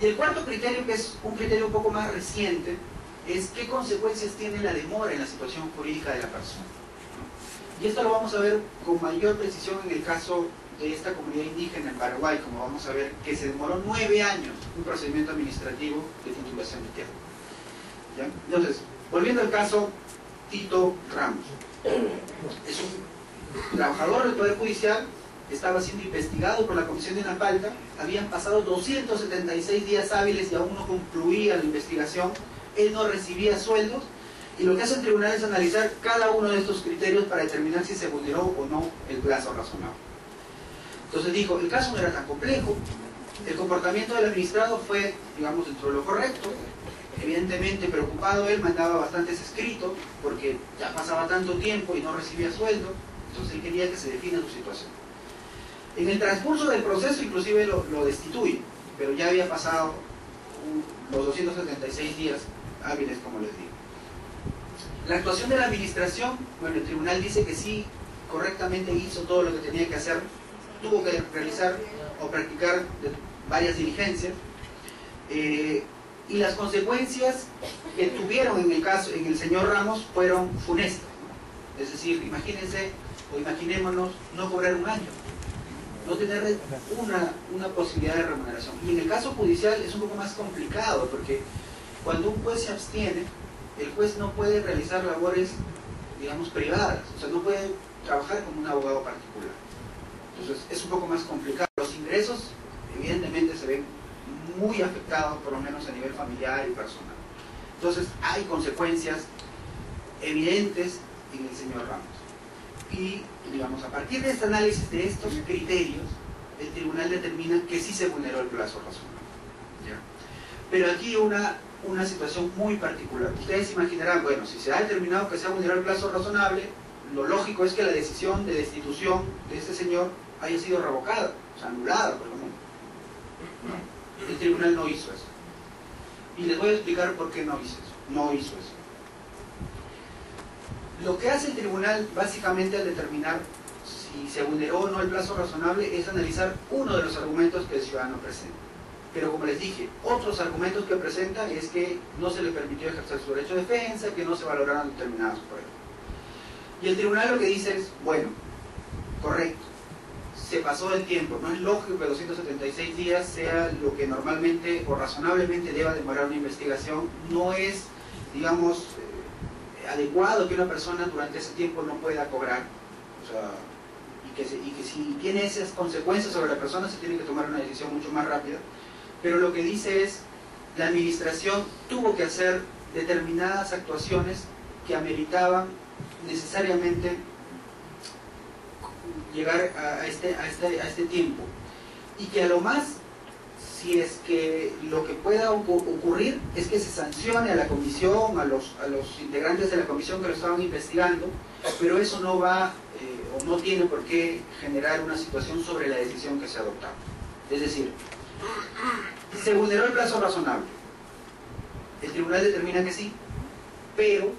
Y el cuarto criterio, que es un criterio un poco más reciente, es qué consecuencias tiene la demora en la situación jurídica de la persona, ¿no? Y esto lo vamos a ver con mayor precisión en el caso de esta comunidad indígena en Paraguay, como vamos a ver, que se demoró 9 años un procedimiento administrativo de titulación de tierra. ¿Ya? Entonces, volviendo al caso Tito Ramos. Es un trabajador del Poder Judicial, estaba siendo investigado por la Comisión de Napalta, habían pasado 276 días hábiles y aún no concluía la investigación, él no recibía sueldos, y lo que hace el tribunal es analizar cada uno de estos criterios para determinar si se vulneró o no el plazo razonable. Entonces dijo, el caso no era tan complejo, el comportamiento del administrado fue, digamos, dentro de lo correcto, evidentemente preocupado él, mandaba bastantes escritos, porque ya pasaba tanto tiempo y no recibía sueldo, entonces él quería que se defina su situación. En el transcurso del proceso inclusive lo destituye, pero ya había pasado los 276 días hábiles, como les digo. La actuación de la administración, bueno, el tribunal dice que sí, correctamente hizo todo lo que tenía que hacer, tuvo que realizar o practicar varias diligencias, y las consecuencias que tuvieron en el caso, en el señor Ramos, fueron funestas, ¿no? Es decir, imagínense o imaginémonos no cobrar un año, no tener una posibilidad de remuneración. Y en el caso judicial es un poco más complicado, porque cuando un juez se abstiene, el juez no puede realizar labores, digamos, privadas, o sea, no puede trabajar como un abogado particular. Entonces es un poco más complicado. Los ingresos evidentemente se ven muy afectados, por lo menos a nivel familiar y personal. Entonces hay consecuencias evidentes en el señor Ramos. Y, digamos, a partir de este análisis de estos criterios, el tribunal determina que sí se vulneró el plazo razonable. ¿Ya? Pero aquí una situación muy particular. Ustedes imaginarán, bueno, si se ha determinado que se ha vulnerado el plazo razonable, lo lógico es que la decisión de destitución de este señor haya sido revocada, o sea, anulada por lo menos. No, el tribunal no hizo eso. Y les voy a explicar por qué no hizo eso. Lo que hace el tribunal, básicamente, al determinar si se vulneró o no el plazo razonable, es analizar uno de los argumentos que el ciudadano presenta. Pero como les dije, otros argumentos que presenta es que no se le permitió ejercer su derecho de defensa, que no se valoraron determinadas pruebas. Y el tribunal lo que dice es, bueno, correcto, se pasó el tiempo, no es lógico que 276 días sea lo que normalmente o razonablemente deba demorar una investigación, no es, digamos, adecuado que una persona durante ese tiempo no pueda cobrar, o sea, y que si tiene esas consecuencias sobre la persona se tiene que tomar una decisión mucho más rápida. Pero lo que dice es, la administración tuvo que hacer determinadas actuaciones que ameritaban necesariamente llegar a este tiempo, y que a lo más, si es que lo que pueda ocurrir es que se sancione a la comisión, a los integrantes de la comisión que lo estaban investigando, pero eso no va o no tiene por qué generar una situación sobre la decisión que se ha adoptado. Es decir, se vulneró el plazo razonable, el tribunal determina que sí, pero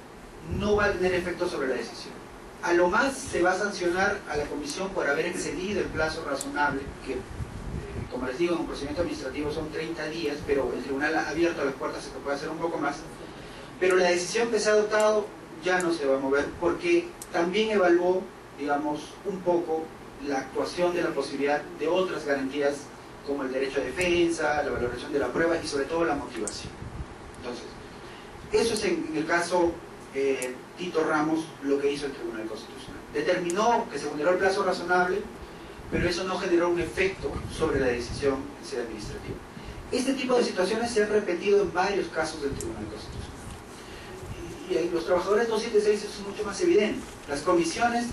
no va a tener efecto sobre la decisión. A lo más se va a sancionar a la comisión por haber excedido el plazo razonable, que como les digo, en un procedimiento administrativo son 30 días, pero el tribunal ha abierto las puertas a que pueda hacer un poco más. Pero la decisión que se ha adoptado ya no se va a mover, porque también evaluó, digamos, un poco la actuación de la posibilidad de otras garantías, como el derecho a defensa, la valoración de la prueba y sobre todo la motivación. Entonces, eso es en el caso Tito Ramos lo que hizo el Tribunal Constitucional. Determinó que se vulneró el plazo razonable, pero eso no generó un efecto sobre la decisión en sede administrativa. Este tipo de situaciones se han repetido en varios casos del Tribunal Constitucional. Y en los trabajadores 276 eso es mucho más evidente. Las comisiones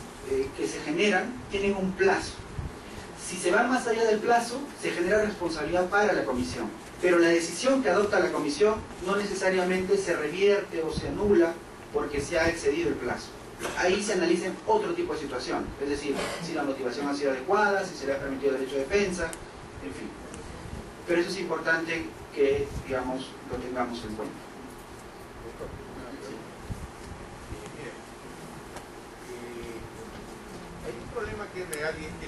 que se generan tienen un plazo. Si se va más allá del plazo, se genera responsabilidad para la comisión. Pero la decisión que adopta la comisión no necesariamente se revierte o se anula porque se ha excedido el plazo. Ahí se analizan otro tipo de situaciones, es decir, si la motivación ha sido adecuada, si se le ha permitido el derecho de defensa, en fin. Pero eso es importante que, digamos, lo tengamos en cuenta. Hay un problema que es real y es que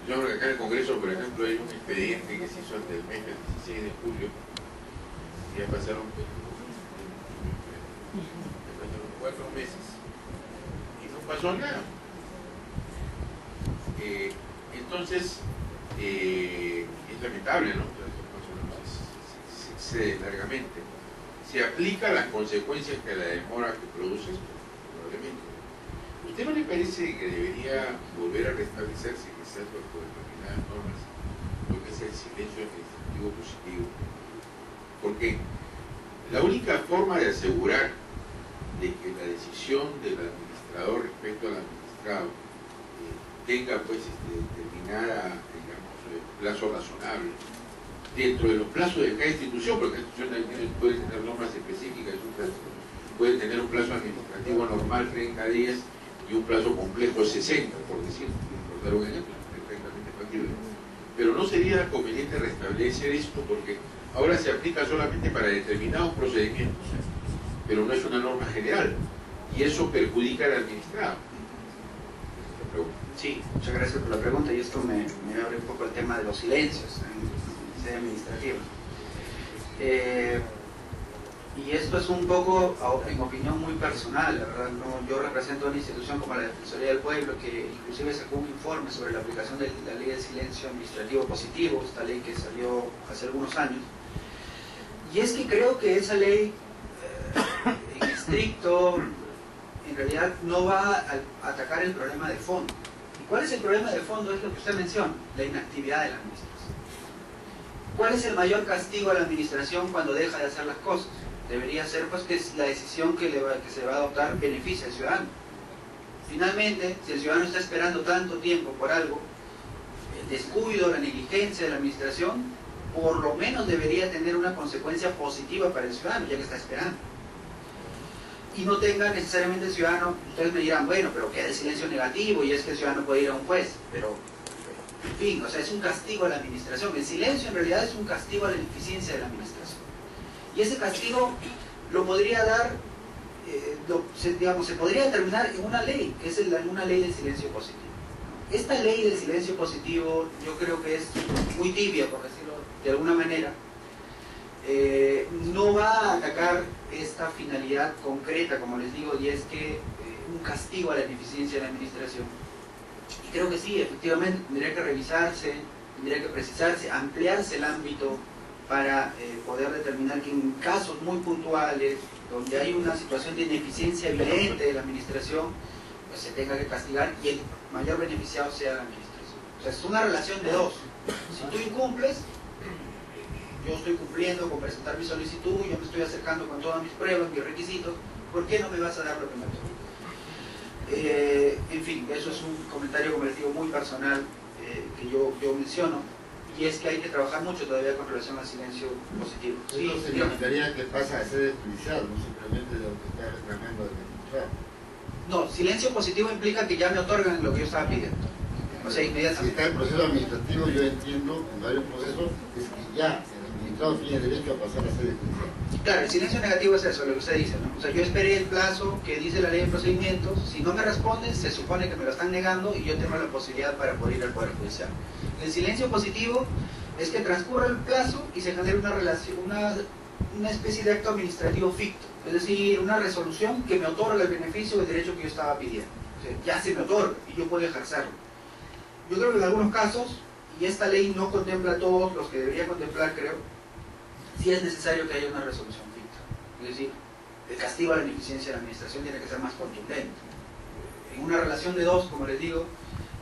yo creo que acá en el Congreso, por ejemplo, hay un expediente que se hizo ante el mes del 16 de julio, y ya pasaron 4 meses y no pasó nada. Entonces, es lamentable, ¿no? Se excede largamente. Se aplica las consecuencias que la demora que produce esto, probablemente. ¿Usted no le parece que debería volver a restablecerse quizás bajo determinadas normas lo que es el silencio administrativo positivo? Porque la única forma de asegurar de que la decisión del administrador respecto al administrado tenga pues determinada, digamos, plazo razonable dentro de los plazos de cada institución, porque cada institución también puede tener normas específicas de su plazo, puede tener un plazo administrativo normal 30 días y un plazo complejo 60, por decir, por dar un ejemplo, perfectamente factible. Pero no sería conveniente restablecer esto porque ahora se aplica solamente para determinados procedimientos, pero no es una norma general, y eso perjudica al administrado. Sí, muchas gracias por la pregunta, y esto me abre un poco el tema de los silencios en sede administrativa. Y esto es un poco, en opinión muy personal, la verdad, no, yo represento una institución como la Defensoría del Pueblo, que inclusive sacó un informe sobre la aplicación de la ley de silencio administrativo positivo, esta ley que salió hace algunos años, y es que creo que esa ley, en estricto, en realidad no va a atacar el problema de fondo. ¿Y cuál es el problema de fondo? Es lo que usted menciona, la inactividad de la administración. ¿Cuál es el mayor castigo a la administración cuando deja de hacer las cosas? Debería ser pues que la decisión que se va a adoptar beneficia al ciudadano. Finalmente, si el ciudadano está esperando tanto tiempo por algo, el descuido, la negligencia de la administración, por lo menos debería tener una consecuencia positiva para el ciudadano, ya que está esperando. Y no tenga necesariamente el ciudadano, ustedes me dirán, bueno, pero queda el silencio negativo y es que el ciudadano puede ir a un juez, pero en fin, o sea, es un castigo a la administración. El silencio en realidad es un castigo a la ineficiencia de la administración. Y ese castigo lo podría dar, se podría determinar en una ley, que es una ley del silencio positivo. Esta ley del silencio positivo yo creo que es muy tibia, por decirlo de alguna manera. No va a atacar esta finalidad concreta, como les digo, y es que un castigo a la ineficiencia de la administración. Y creo que sí, efectivamente, tendría que revisarse, tendría que precisarse, ampliarse el ámbito para poder determinar que en casos muy puntuales, donde hay una situación de ineficiencia evidente de la administración, pues se tenga que castigar y el mayor beneficiado sea la administración. O sea, es una relación de dos. Si tú incumples, yo estoy cumpliendo con presentar mi solicitud, yo me estoy acercando con todas mis pruebas, mis requisitos, ¿por qué no me vas a dar lo que me toca? En fin, eso es un comentario, como les digo, muy personal que yo menciono, y es que hay que trabajar mucho todavía con relación al silencio positivo. Eso significaría que pasa a ser judicial, no simplemente de lo que está reclamando el magistrado. No, silencio positivo implica que ya me otorgan lo que yo estaba pidiendo. O sea, inmediatamente. Si está el proceso administrativo, yo entiendo, en varios procesos, es que ya el administrado tiene derecho a pasar a ser judicial. Claro, el silencio negativo es eso, lo que usted dice, ¿no? O sea, yo esperé el plazo que dice la ley de procedimientos, si no me responden, se supone que me lo están negando y yo tengo la posibilidad para poder ir al Poder Judicial. El silencio positivo es que transcurra el plazo y se genere una relación, una especie de acto administrativo ficto, es decir, una resolución que me otorga el beneficio del derecho que yo estaba pidiendo. O sea, ya se me otorga y yo puedo ejercerlo. Yo creo que en algunos casos, y esta ley no contempla a todos los que debería contemplar, creo, sí es necesario que haya una resolución ficta. Es decir, el castigo a la ineficiencia de la administración tiene que ser más contundente. En una relación de dos, como les digo,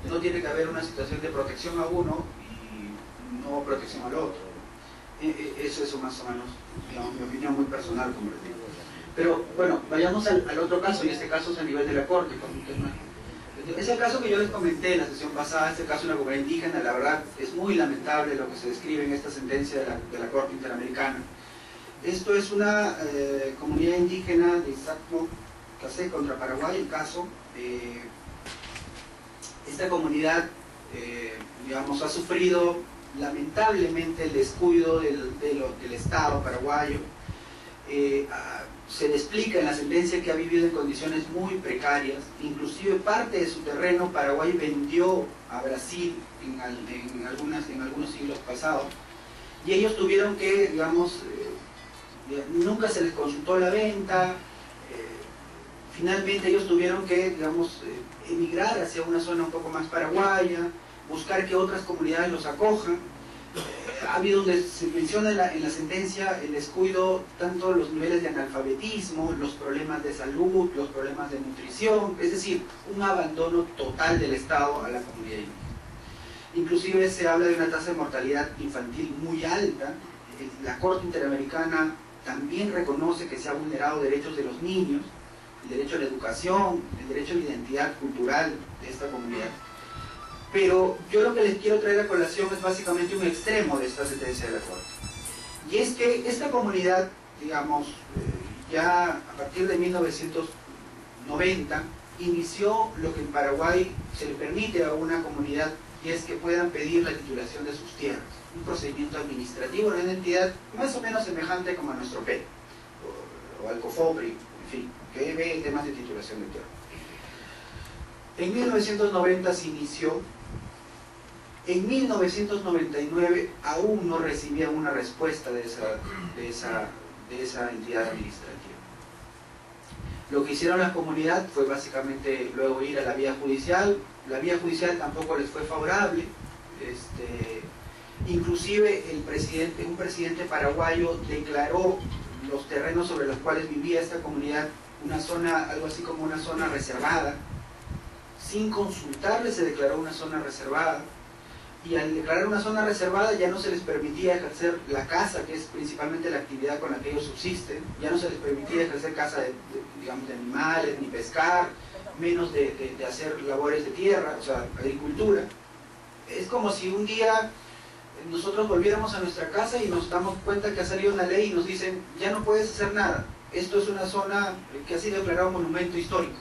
no tiene que haber una situación de protección a uno y no protección al otro. Eso es más o menos, digamos, mi opinión muy personal, como les digo. Pero bueno, vayamos al otro caso, y este caso es a nivel de la Corte. Es el caso que yo les comenté en la sesión pasada, este caso de una comunidad indígena. La verdad es muy lamentable lo que se describe en esta sentencia de la Corte Interamericana. Esto es una comunidad indígena de Sacmo Cacé contra Paraguay, el caso. Esta comunidad, digamos, ha sufrido lamentablemente el descuido del Estado paraguayo. Se le explica en la sentencia que ha vivido en condiciones muy precarias, inclusive parte de su terreno Paraguay vendió a Brasil en algunos siglos pasados, y ellos tuvieron que, digamos, nunca se les consultó la venta, Finalmente ellos tuvieron que, digamos, emigrar hacia una zona un poco más paraguaya, buscar que otras comunidades los acojan. Ha habido donde se menciona en la sentencia el descuido, tanto los niveles de analfabetismo, los problemas de salud, los problemas de nutrición, es decir, un abandono total del Estado a la comunidad indígena. Inclusive se habla de una tasa de mortalidad infantil muy alta. La Corte Interamericana también reconoce que se han vulnerado derechos de los niños, el derecho a la educación, el derecho a la identidad cultural de esta comunidad. Pero yo lo que les quiero traer a colación es básicamente un extremo de esta sentencia de la Corte. Y es que esta comunidad, digamos, ya a partir de 1990, inició lo que en Paraguay se le permite a una comunidad, y es que puedan pedir la titulación de sus tierras. Un procedimiento administrativo en una entidad más o menos semejante como a nuestro PET, o al COFOPRI, en fin, que ve temas de titulación de tierra. En 1990 se inició. En 1999 aún no recibían una respuesta de esa entidad administrativa. Lo que hicieron la comunidad fue básicamente luego ir a la vía judicial. La vía judicial tampoco les fue favorable. Inclusive un presidente paraguayo declaró los terrenos sobre los cuales vivía esta comunidad una zona, algo así como una zona reservada. Sin consultarle se declaró una zona reservada. Y al declarar una zona reservada ya no se les permitía ejercer la caza, que es principalmente la actividad con la que ellos subsisten, ya no se les permitía ejercer caza digamos, de animales, ni pescar, menos de hacer labores de tierra, o sea, agricultura. Es como si un día nosotros volviéramos a nuestra casa y nos damos cuenta que ha salido una ley y nos dicen, ya no puedes hacer nada, esto es una zona que ha sido declarada monumento histórico,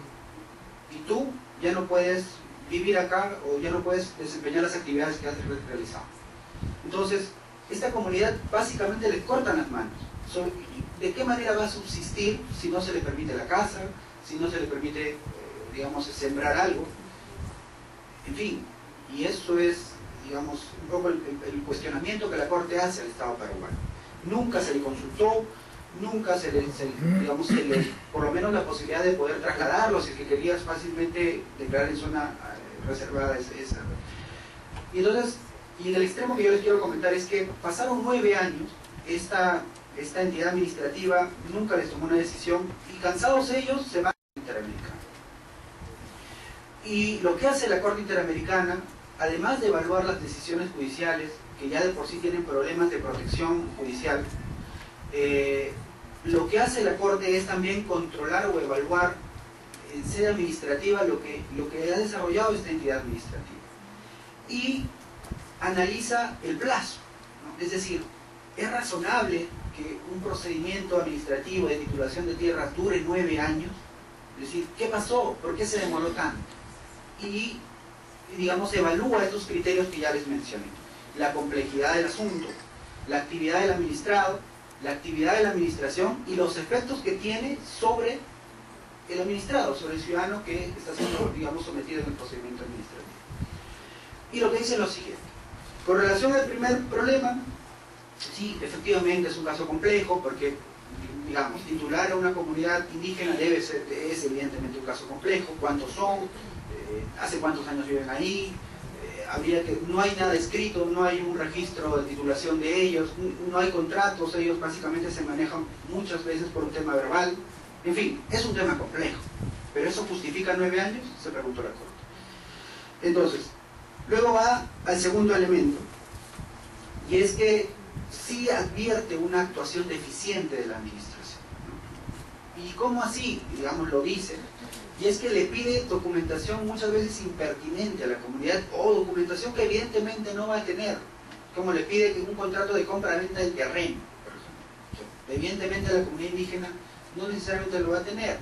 y tú ya no puedes vivir acá o ya no puedes desempeñar las actividades que has realizado. Entonces, esta comunidad básicamente le cortan las manos. ¿De qué manera va a subsistir si no se le permite la caza, si no se le permite, digamos, sembrar algo? En fin, y eso es, digamos, un poco el cuestionamiento que la Corte hace al Estado paraguayo. Nunca se le consultó, nunca se le por lo menos la posibilidad de poder trasladarlo, si es que querías fácilmente declarar en zona reservada esa. Y entonces, y en el extremo que yo les quiero comentar es que pasaron 9 años, esta entidad administrativa nunca les tomó una decisión, y cansados ellos se van a la Corte Interamericana. Y lo que hace la Corte Interamericana, además de evaluar las decisiones judiciales, que ya de por sí tienen problemas de protección judicial, lo que hace la Corte es también controlar o evaluar en sede administrativa lo que ha desarrollado esta entidad administrativa. Y analiza el plazo, ¿no? Es decir, es razonable que un procedimiento administrativo de titulación de tierras dure 9 años. Es decir, ¿qué pasó? ¿Por qué se demoró tanto? Y digamos, evalúa estos criterios que ya les mencioné. La complejidad del asunto, la actividad del administrado, la actividad de la administración y los efectos que tiene sobre el administrado, sobre el ciudadano que está siendo, digamos, sometido en el procedimiento administrativo. Y lo que dice es lo siguiente. Con relación al primer problema, sí, efectivamente es un caso complejo porque, digamos, titular a una comunidad indígena es evidentemente un caso complejo. ¿Cuántos son? ¿Hace cuántos años viven ahí? No hay nada escrito, no hay un registro de titulación de ellos, no hay contratos, ellos básicamente se manejan muchas veces por un tema verbal. En fin, es un tema complejo. ¿Pero eso justifica 9 años? Se preguntó la Corte. Entonces, luego va al segundo elemento, y es que sí advierte una actuación deficiente de la administración, ¿no? ¿Y cómo así? Digamos, lo dice. Y es que le pide documentación muchas veces impertinente a la comunidad, o documentación que evidentemente no va a tener, como le pide un contrato de compra-venta del terreno, por ejemplo. Evidentemente la comunidad indígena no necesariamente lo va a tener,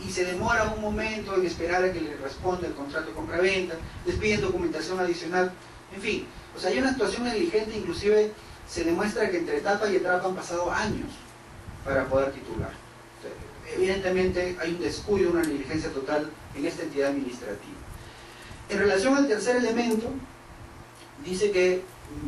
y se demora un momento en esperar a que le responda el contrato de compra-venta, les piden documentación adicional, en fin. O sea, hay una actuación negligente, inclusive se demuestra que entre etapa y etapa han pasado años para poder titular. Evidentemente hay un descuido, una negligencia total en esta entidad administrativa. En relación al tercer elemento, dice que,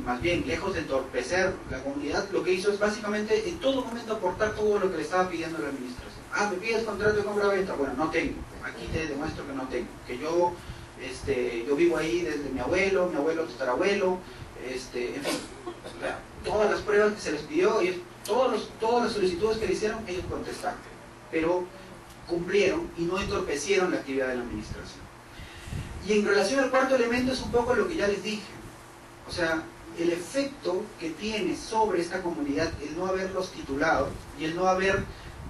más bien, lejos de entorpecer la comunidad, lo que hizo es básicamente en todo momento aportar todo lo que le estaba pidiendo la administración. Ah, ¿me pides contrato de compra-venta? Bueno, no tengo. Aquí te demuestro que no tengo. Que yo vivo ahí desde mi abuelo tatarabuelo, en fin, todas las pruebas que se les pidió, ellos, todas las solicitudes que le hicieron, ellos contestaron, pero cumplieron y no entorpecieron la actividad de la administración. Y en relación al cuarto elemento es un poco lo que ya les dije, o sea, el efecto que tiene sobre esta comunidad el no haberlos titulado y el no haber,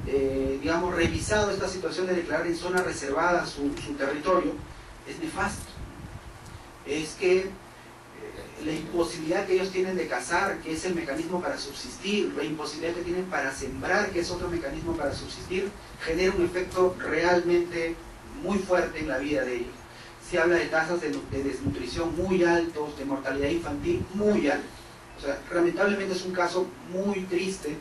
digamos, revisado esta situación de declarar en zona reservada su territorio, es nefasto. Es que la imposibilidad que ellos tienen de cazar, que es el mecanismo para subsistir, la imposibilidad que tienen para sembrar, que es otro mecanismo para subsistir, genera un efecto realmente muy fuerte en la vida de ellos. Se habla de tasas de desnutrición muy altos, de mortalidad infantil muy altos. O sea, lamentablemente es un caso muy triste,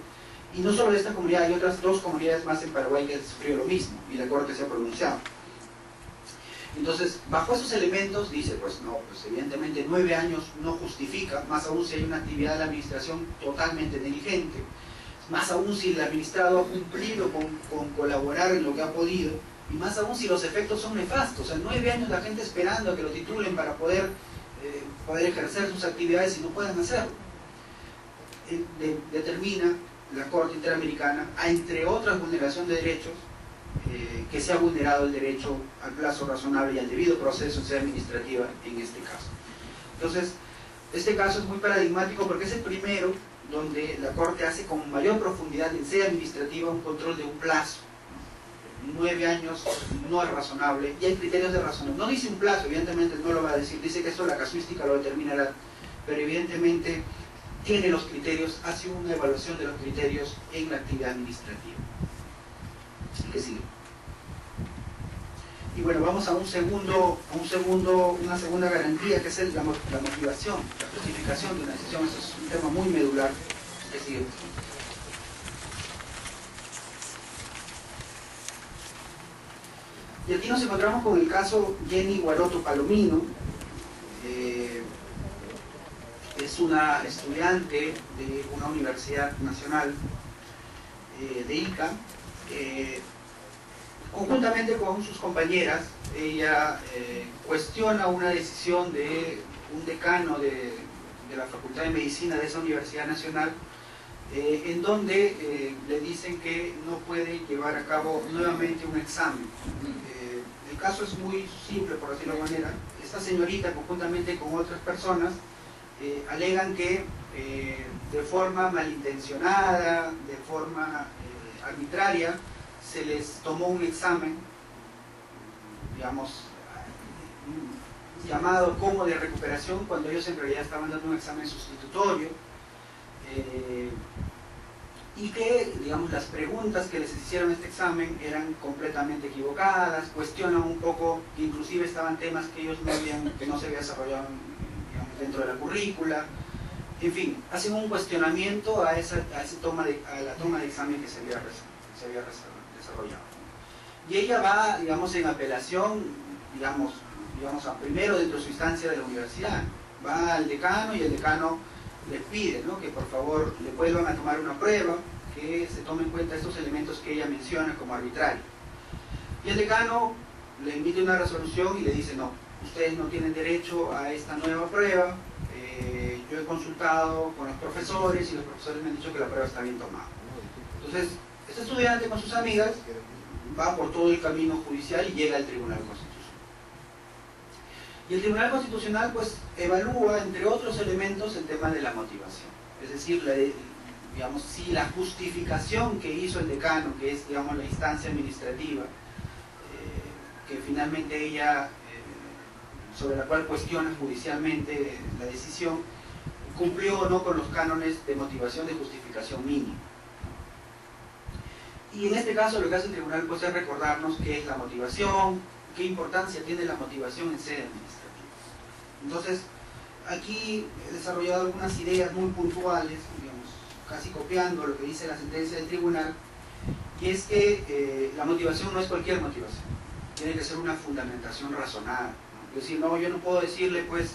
y no solo de esta comunidad, hay otras 2 comunidades más en Paraguay que han sufrido lo mismo, y la Corte se ha pronunciado. Entonces, bajo esos elementos, dice, pues no, pues evidentemente 9 años no justifica, más aún si hay una actividad de la administración totalmente negligente, más aún si el administrado ha cumplido con colaborar en lo que ha podido, y más aún si los efectos son nefastos. O sea, 9 años la gente esperando a que lo titulen para poder ejercer sus actividades y no pueden hacerlo. Determina la Corte Interamericana, entre otras vulneración de derechos, que se ha vulnerado el derecho al plazo razonable y al debido proceso en sede administrativa en este caso. Entonces, este caso es muy paradigmático porque es el primero donde la Corte hace con mayor profundidad en sede administrativa un control de un plazo. 9 años no es razonable, y hay criterios de razonabilidad. No dice un plazo, evidentemente no lo va a decir, dice que esto la casuística lo determinará, pero evidentemente tiene los criterios, hace una evaluación de los criterios en la actividad administrativa. ¿Qué sigue? Y bueno, vamos a una segunda garantía, que es la motivación, la justificación de una decisión. Esto es un tema muy medular. ¿Qué sigue? Y aquí nos encontramos con el caso Jenny Guaroto Palomino. Es una estudiante de una universidad nacional de Ica. Conjuntamente con sus compañeras, ella cuestiona una decisión de un decano de la Facultad de Medicina de esa Universidad Nacional, en donde le dicen que no puede llevar a cabo nuevamente un examen. El caso es muy simple, por decirlo de alguna manera. Esta señorita, conjuntamente con otras personas, alegan que de forma malintencionada, de forma arbitraria, se les tomó un examen, digamos, llamado como de recuperación, cuando ellos en realidad estaban dando un examen sustitutorio, y que, digamos, las preguntas que les hicieron este examen eran completamente equivocadas, cuestionan un poco, inclusive estaban temas que ellos que no se había desarrollado, digamos, dentro de la currícula. En fin, hacen un cuestionamiento a la toma de examen que se había desarrollado. Y ella va, digamos, en apelación, digamos a primero dentro de su instancia de la universidad. Va al decano y el decano le pide, ¿no?, que por favor le vuelvan a tomar una prueba, que se tomen en cuenta estos elementos que ella menciona como arbitrarios. Y el decano le emite una resolución y le dice: no, ustedes no tienen derecho a esta nueva prueba. Yo he consultado con los profesores y los profesores me han dicho que la prueba está bien tomada. Entonces, este estudiante con sus amigas va por todo el camino judicial y llega al Tribunal Constitucional. Y el Tribunal Constitucional, pues, evalúa, entre otros elementos, el tema de la motivación. Es decir, digamos, si la justificación que hizo el decano, que es, digamos, la instancia administrativa, que finalmente ella, sobre la cual cuestiona judicialmente la decisión, cumplió o no con los cánones de motivación de justificación mínima. Y en este caso lo que hace el tribunal, pues, es recordarnos qué es la motivación, qué importancia tiene la motivación en sede administrativa. Entonces, aquí he desarrollado algunas ideas muy puntuales, digamos, casi copiando lo que dice la sentencia del tribunal, y es que la motivación no es cualquier motivación, tiene que ser una fundamentación razonada, ¿no? Es decir, no, yo no puedo decirle, pues,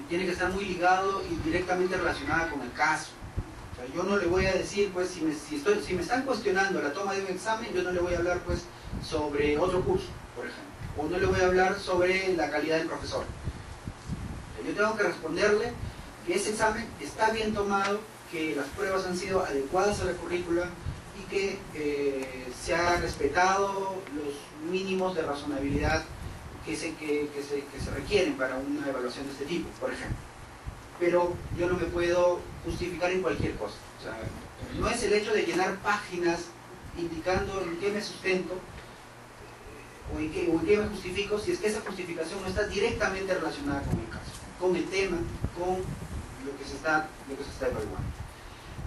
tiene que estar muy ligado y directamente relacionada con el caso. O sea, yo no le voy a decir, pues, si me están cuestionando la toma de un examen, yo no le voy a hablar, pues, sobre otro curso, por ejemplo. O no le voy a hablar sobre la calidad del profesor. O sea, yo tengo que responderle que ese examen está bien tomado, que las pruebas han sido adecuadas a la currícula y que se ha respetado los mínimos de razonabilidad que se requieren para una evaluación de este tipo, por ejemplo. Pero yo no me puedo justificar en cualquier cosa. O sea, no es el hecho de llenar páginas indicando en qué me sustento o en qué me justifico, si es que esa justificación no está directamente relacionada con el caso, con el tema, con lo que se está evaluando.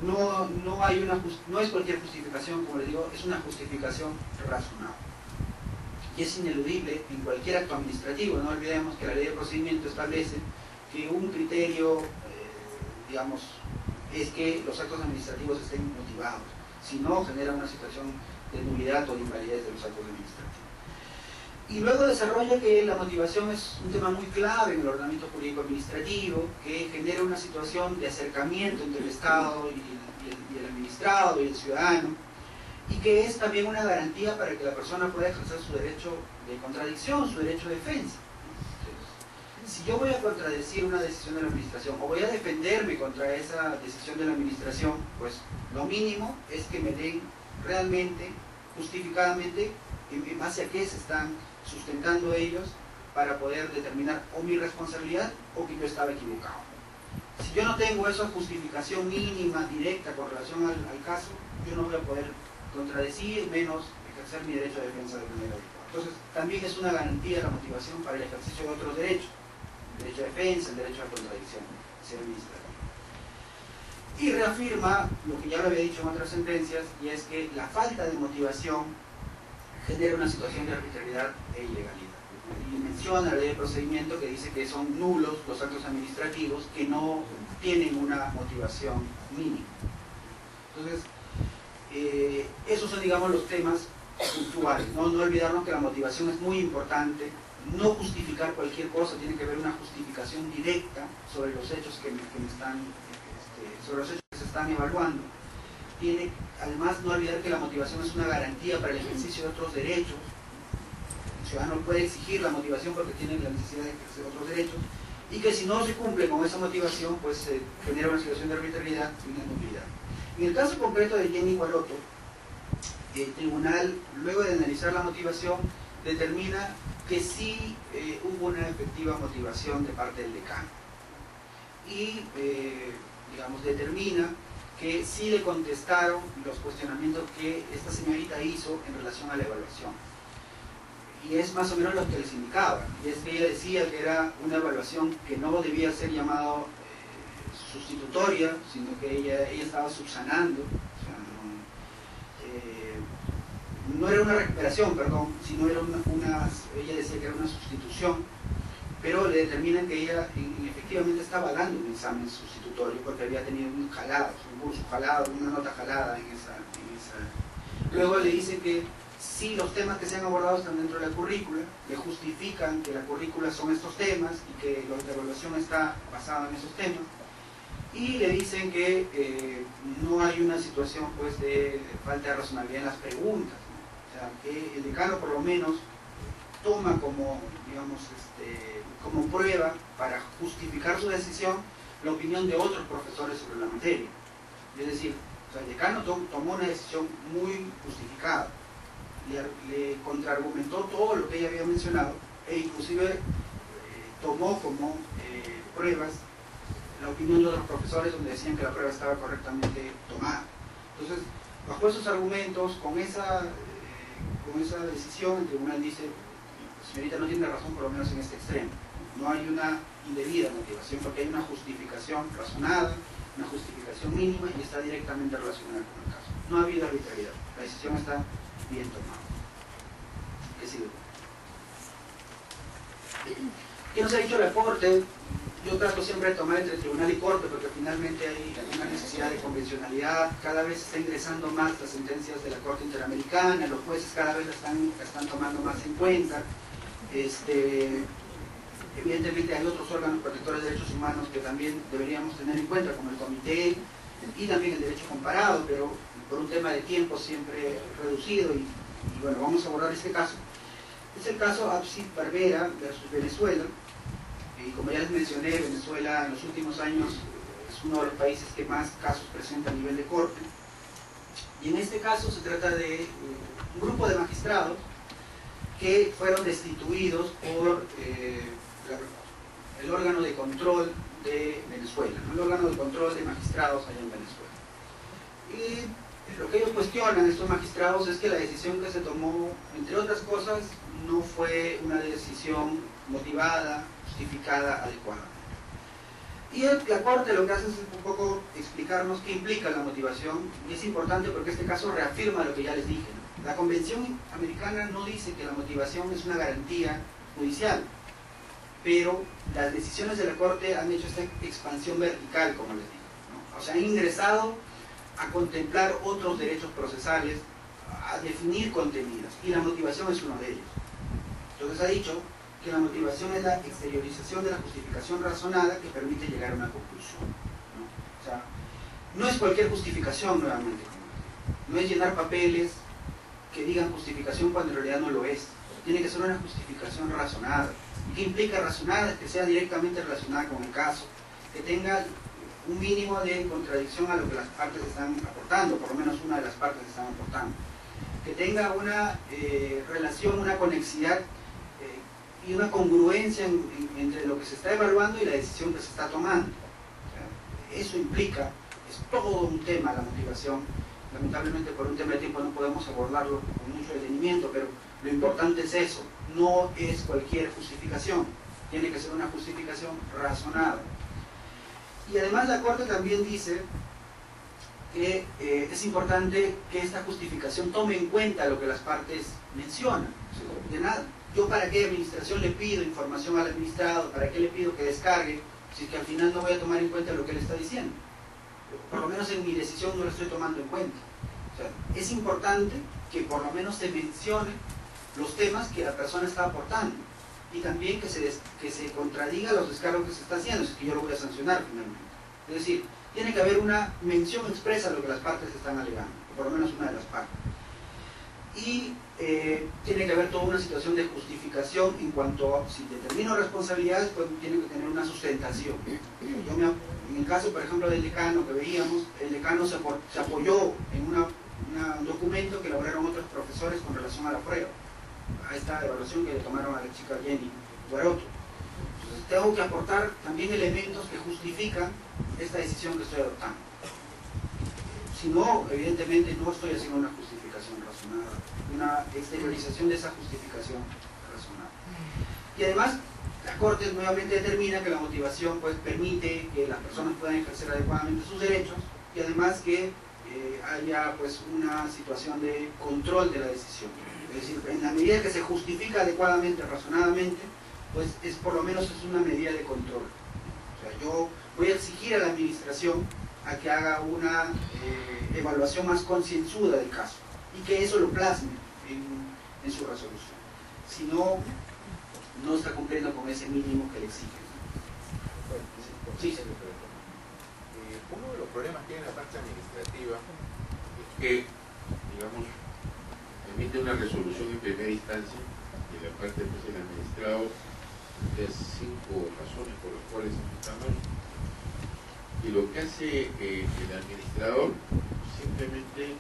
No es cualquier justificación, como les digo, es una justificación razonable. Y es ineludible en cualquier acto administrativo. No olvidemos que la ley de procedimiento establece que un criterio, digamos, es que los actos administrativos estén motivados, si no genera una situación de nulidad o de invalidez de los actos administrativos. Y luego desarrolla que la motivación es un tema muy clave en el ordenamiento jurídico administrativo, que genera una situación de acercamiento entre el Estado y el administrado y el ciudadano, y que es también una garantía para que la persona pueda ejercer su derecho de contradicción, su derecho de defensa. Si yo voy a contradecir una decisión de la administración o voy a defenderme contra esa decisión de la administración, pues lo mínimo es que me den realmente, justificadamente, en base a qué se están sustentando ellos para poder determinar o mi responsabilidad o que yo estaba equivocado. Si yo no tengo esa justificación mínima, directa con relación al caso, yo no voy a poder contradecir, menos ejercer mi derecho de defensa de manera adecuada. Entonces, también es una garantía la motivación para el ejercicio de otros derechos. El derecho de defensa, el derecho a contradicción, sea administrativo. Y reafirma lo que ya lo había dicho en otras sentencias, y es que la falta de motivación genera una situación de arbitrariedad e ilegalidad. Y menciona la ley de procedimiento que dice que son nulos los actos administrativos que no tienen una motivación mínima. Entonces, esos son, digamos, los temas puntuales. No olvidarnos que la motivación es muy importante. No justificar cualquier cosa, tiene que haber una justificación directa sobre los hechos que se están evaluando. Además, no olvidar que la motivación es una garantía para el ejercicio de otros derechos. El ciudadano puede exigir la motivación porque tiene la necesidad de ejercer otros derechos, y que si no se cumple con esa motivación, pues se genera una situación de arbitrariedad y una nulidad. En el caso concreto de Jenny Gualoto, el tribunal, luego de analizar la motivación, determina que sí hubo una efectiva motivación de parte del decano. Y, digamos, determina que sí le contestaron los cuestionamientos que esta señorita hizo en relación a la evaluación. Y es más o menos lo que les indicaba. Y es que ella decía que era una evaluación que no debía ser llamado sustitutoria, sino que ella estaba subsanando. O sea, no era una recuperación, perdón, sino era ella decía que era una sustitución, pero le determinan que ella efectivamente estaba dando un examen sustitutorio porque había tenido un curso jalado, una nota jalada en esa. Luego le dicen que sí, los temas que se han abordado están dentro de la currícula, le justifican que la currícula son estos temas y que la evaluación está basada en esos temas, y le dicen que no hay una situación, pues, de falta de razonabilidad en las preguntas, ¿no? O sea, que el decano por lo menos toma como, digamos, como prueba para justificar su decisión la opinión de otros profesores sobre la materia. Es decir, o sea, el decano tomó una decisión muy justificada, le contraargumentó todo lo que ella había mencionado e inclusive tomó como pruebas la opinión de otros profesores donde decían que la prueba estaba correctamente tomada. Entonces, bajo esos argumentos, con esa decisión, el tribunal dice: señorita, no tiene razón, por lo menos en este extremo. No hay una indebida motivación porque hay una justificación razonada, una justificación mínima y está directamente relacionada con el caso. No ha habido arbitrariedad, la decisión está bien tomada. ¿Qué sigue? ¿Qué nos ha dicho la Corte? Yo trato siempre de tomar entre tribunal y corte porque finalmente hay una necesidad de convencionalidad. Cada vez se está ingresando más las sentencias de la Corte Interamericana, los jueces cada vez la están tomando más en cuenta. Evidentemente hay otros órganos protectores de derechos humanos que también deberíamos tener en cuenta, como el Comité y también el derecho comparado, pero por un tema de tiempo siempre reducido, y bueno, vamos a abordar este caso. Es el caso Absid Barbera versus Venezuela, y como ya les mencioné, Venezuela en los últimos años es uno de los países que más casos presenta a nivel de corte, y en este caso se trata de un grupo de magistrados que fueron destituidos por el órgano de control de Venezuela, ¿no? El órgano de control de magistrados allá en Venezuela. Y lo que ellos cuestionan, estos magistrados, es que la decisión que se tomó, entre otras cosas, no fue una decisión motivada, justificada, adecuada. Y la Corte lo que hace es un poco explicarnos qué implica la motivación, y es importante porque este caso reafirma lo que ya les dije, ¿no? La Convención Americana no dice que la motivación es una garantía judicial, pero las decisiones de la Corte han hecho esta expansión vertical, como les digo, ¿no? O sea, han ingresado a contemplar otros derechos procesales, a definir contenidos, y la motivación es uno de ellos. Entonces ha dicho que la motivación es la exteriorización de la justificación razonada que permite llegar a una conclusión, ¿no? O sea, no es cualquier justificación, nuevamente, no es llenar papeles que digan justificación cuando en realidad no lo es. Tiene que ser una justificación razonada. ¿Y qué implica razonada? Que sea directamente relacionada con el caso, que tenga un mínimo de contradicción a lo que las partes están aportando, por lo menos una de las partes están aportando, que tenga una relación, una conexidad y una congruencia entre lo que se está evaluando y la decisión que se está tomando. O sea, eso implica, es todo un tema la motivación. Lamentablemente por un tema de tiempo no podemos abordarlo con mucho detenimiento, pero lo importante es eso, no es cualquier justificación, tiene que ser una justificación razonada. Y además la Corte también dice que es importante que esta justificación tome en cuenta lo que las partes mencionan. O sea, de nada, yo para qué administración le pido información al administrado, para qué le pido que descargue, si es que al final no voy a tomar en cuenta lo que él está diciendo. Por lo menos en mi decisión no lo estoy tomando en cuenta. O sea, es importante que por lo menos se mencione los temas que la persona está aportando, y también que se contradiga los descargos que se está haciendo, si es que yo lo voy a sancionar finalmente. Es decir, tiene que haber una mención expresa a lo que las partes están alegando, por lo menos una de las partes. Y tiene que haber toda una situación de justificación en cuanto a, si determino responsabilidades, pues tiene que tener una sustentación. En el caso, por ejemplo, del decano que veíamos, el decano se apoyó en un documento que elaboraron otros profesores con relación a la prueba, a esta evaluación que le tomaron a la chica Jenny Guaroto. Entonces tengo que aportar también elementos que justifican esta decisión que estoy adoptando. Si no, evidentemente no estoy haciendo una justificación razonada, una exteriorización de esa justificación razonada. Y además, la Corte nuevamente determina que la motivación pues permite que las personas puedan ejercer adecuadamente sus derechos, y además que haya pues una situación de control de la decisión. Es decir, en la medida que se justifica adecuadamente, razonadamente, pues es por lo menos es una medida de control. O sea, yo voy a exigir a la administración a que haga una evaluación más concienzuda del caso, y que eso lo plasme en su resolución. Si no, no está cumpliendo con ese mínimo que le exige. Sí, sí. Uno de los problemas que hay en la parte administrativa es que, digamos, emite una resolución en primera instancia y la parte pues, del administrado de 5 razones por las cuales estamos, y lo que hace el administrador simplemente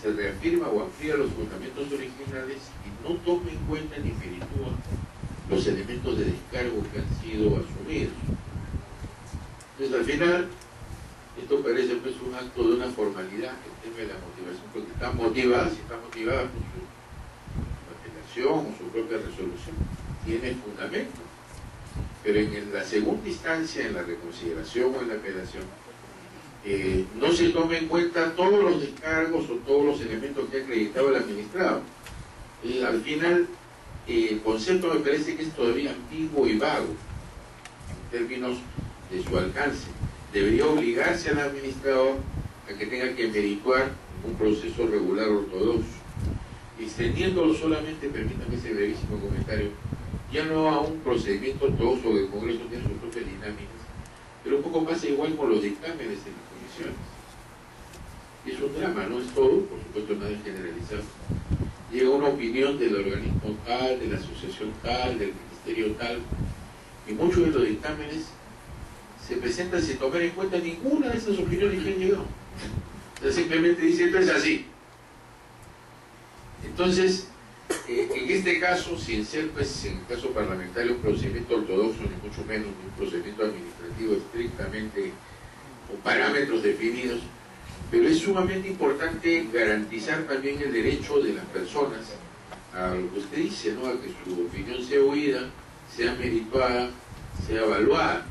se reafirma o amplía los fundamentos originales y no toma en cuenta ni meritúa los elementos de descargo que han sido asumidos. Entonces al final esto parece pues un acto de una formalidad, el tema de la motivación, porque está motivada, si está motivada por su apelación o su propia resolución, tiene fundamento. Pero en la segunda instancia, en la reconsideración o en la apelación, no se toma en cuenta todos los descargos o todos los elementos que ha acreditado el administrado. Al final, el concepto me parece que es todavía ambiguo y vago en términos de su alcance. Debería obligarse al administrador a que tenga que merituar un proceso regular ortodoxo, extendiéndolo solamente, permítanme ese brevísimo comentario, ya no a un procedimiento ortodoxo que el Congreso tiene sus propias dinámicas, Pero un poco pasa igual con los dictámenes en las comisiones. Y es un drama, no es todo, por supuesto nada es generalizado. Llega una opinión del organismo tal, de la asociación tal, del ministerio tal, y muchos de los dictámenes se presentan sin tomar en cuenta ninguna de esas opiniones que han llegado. O sea, simplemente dice, esto es así. Entonces, en este caso, sin ser, pues, en el caso parlamentario, un procedimiento ortodoxo, ni mucho menos, un procedimiento administrativo estrictamente con parámetros definidos, pero es sumamente importante garantizar también el derecho de las personas a lo que usted dice, ¿no? A que su opinión sea oída, sea merituada, sea evaluada,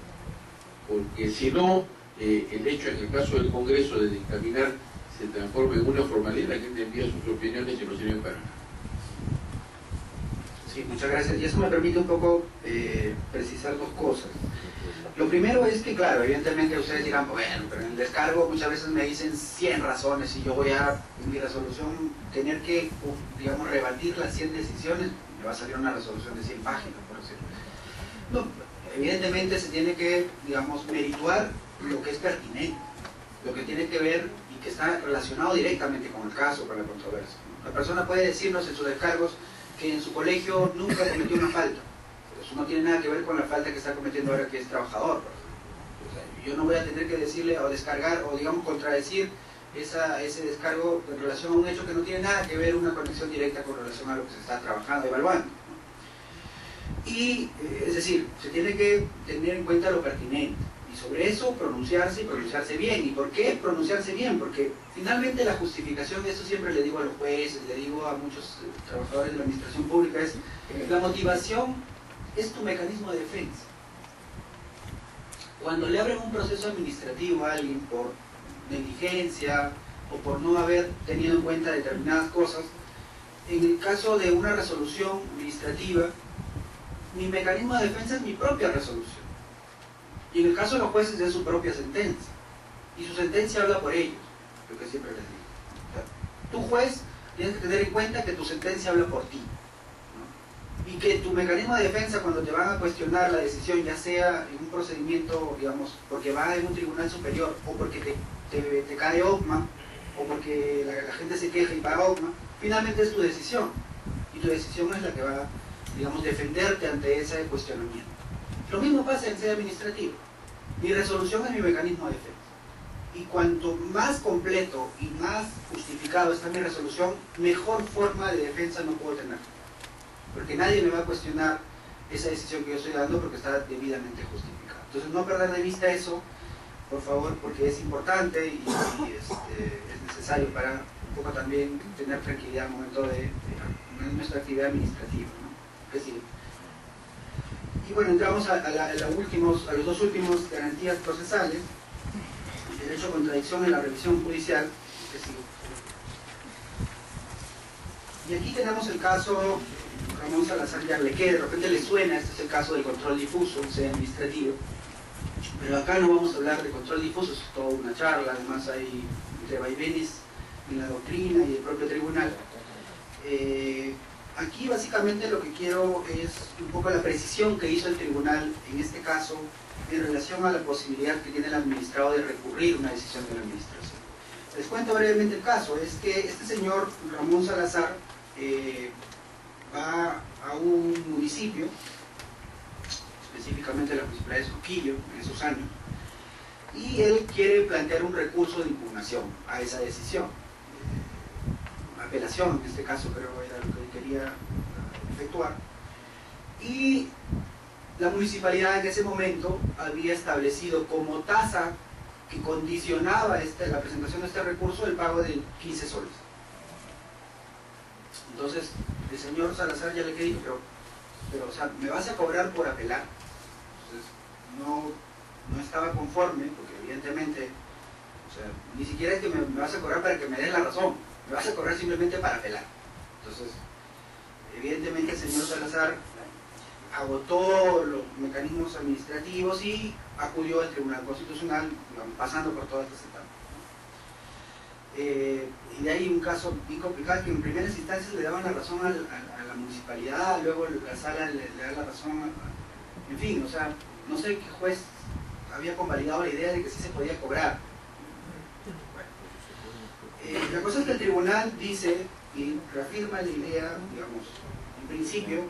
porque si no, el hecho en el caso del Congreso de dictaminar se transforma en una formalidad, la gente envía sus opiniones y no sirven para nada. Sí, muchas gracias. Y eso me permite un poco precisar dos cosas. Lo primero es que, claro, evidentemente ustedes dirán, bueno, pero en el descargo muchas veces me dicen 100 razones y yo voy a, en mi resolución, tener que, digamos, rebatir las 100 decisiones, me va a salir una resolución de 100 páginas, por decirlo. No, evidentemente se tiene que, digamos, merituar lo que es pertinente, lo que tiene que ver y que está relacionado directamente con el caso, con la controversia. La persona puede decirnos en sus descargos que en su colegio nunca cometió una falta. Eso no tiene nada que ver con la falta que está cometiendo ahora que es trabajador. O sea, yo no voy a tener que decirle o descargar o, digamos, contradecir ese descargo en relación a un hecho que no tiene nada que ver, una conexión directa con relación a lo que se está trabajando, evaluando, ¿no? Y, es decir, se tiene que tener en cuenta lo pertinente. Y sobre eso pronunciarse y pronunciarse bien. ¿Y por qué pronunciarse bien? Porque finalmente la justificación, eso siempre le digo a los jueces, le digo a muchos trabajadores de la administración pública, es la motivación es tu mecanismo de defensa. Cuando le abren un proceso administrativo a alguien por negligencia o por no haber tenido en cuenta determinadas cosas, en el caso de una resolución administrativa, mi mecanismo de defensa es mi propia resolución. Y en el caso de los jueces es su propia sentencia. Y su sentencia habla por ellos, lo que siempre les digo. O sea, tú juez tienes que tener en cuenta que tu sentencia habla por ti, ¿no? Y que tu mecanismo de defensa cuando te van a cuestionar la decisión, ya sea en un procedimiento, digamos, porque va en un tribunal superior, o porque te cae OCMA, o porque la gente se queja y paga OCMA, finalmente es tu decisión. Y tu decisión es la que va, digamos, defenderte ante ese cuestionamiento. Lo mismo pasa en sede administrativa. Mi resolución es mi mecanismo de defensa. Y cuanto más completo y más justificado está mi resolución, mejor forma de defensa no puedo tener. Porque nadie me va a cuestionar esa decisión que yo estoy dando porque está debidamente justificada. Entonces no perder de vista eso, por favor, porque es importante y es necesario para un poco también tener tranquilidad al momento de nuestra actividad administrativa, ¿no? Es decir, y bueno, entramos a los dos últimos garantías procesales, el derecho a contradicción en la revisión judicial. Y aquí tenemos el caso Ramón Salazar Yarlequé, de repente le suena, este es el caso del control difuso, en sede administrativa, pero acá no vamos a hablar de control difuso, es toda una charla, además hay entre vaivenes en la doctrina y el propio tribunal. Aquí básicamente lo que quiero es un poco la precisión que hizo el tribunal en este caso en relación a la posibilidad que tiene el administrado de recurrir una decisión de la administración. Les cuento brevemente el caso, es que este señor Ramón Salazar va a un municipio, específicamente la municipalidad de Surquillo, en esos años, y él quiere plantear un recurso de impugnación a esa decisión. Apelación en este caso, pero era lo que quería efectuar. Y la municipalidad en ese momento había establecido como tasa que condicionaba la presentación de este recurso el pago de 15 soles. Entonces, el señor Salazar ya le dijo, pero o sea, ¿me vas a cobrar por apelar? Entonces, no estaba conforme, porque evidentemente, o sea, ni siquiera es que me vas a cobrar para que me des la razón, me vas a cobrar simplemente para apelar. Entonces, evidentemente el señor Salazar agotó los mecanismos administrativos y acudió al Tribunal Constitucional, digamos, pasando por todas estas etapas. Y de ahí un caso bien complicado, que en primeras instancias le daban la razón a la municipalidad, luego la sala le da la razón en fin, o sea, no sé qué juez había convalidado la idea de que sí se podía cobrar. La cosa es que el tribunal dice y reafirma la idea, digamos, en principio,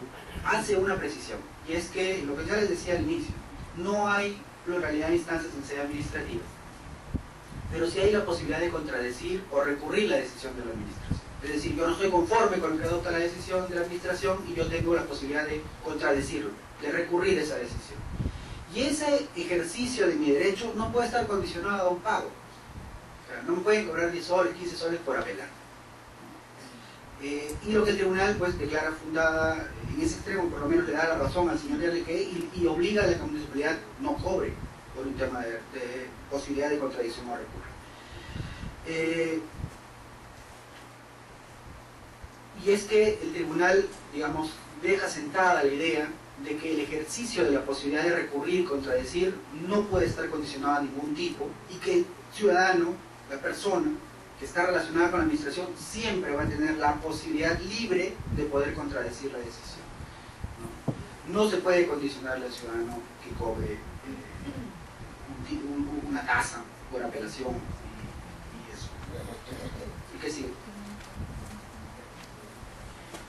hace una precisión, y es que, lo que ya les decía al inicio, no hay pluralidad de instancias en sede administrativa, pero sí hay la posibilidad de contradecir o recurrir la decisión de la administración. Es decir, yo no estoy conforme con lo que adopta la decisión de la administración y yo tengo la posibilidad de contradecirlo, de recurrir esa decisión. Y ese ejercicio de mi derecho no puede estar condicionado a un pago. O sea, no me pueden cobrar 10 soles, 15 soles por apelar. Y lo que el tribunal pues declara fundada en ese extremo, por lo menos le da la razón al señor Yarleque y obliga a la municipalidad no cobre por un tema de posibilidad de contradicción o recurso. Y es que el tribunal, digamos, deja sentada la idea de que el ejercicio de la posibilidad de recurrir, contradecir, no puede estar condicionado a ningún tipo y que el ciudadano, la persona que está relacionada con la administración, siempre va a tener la posibilidad libre de poder contradecir la decisión. No se puede condicionarle al ciudadano que cobre una tasa por apelación y eso. ¿Y qué sigue?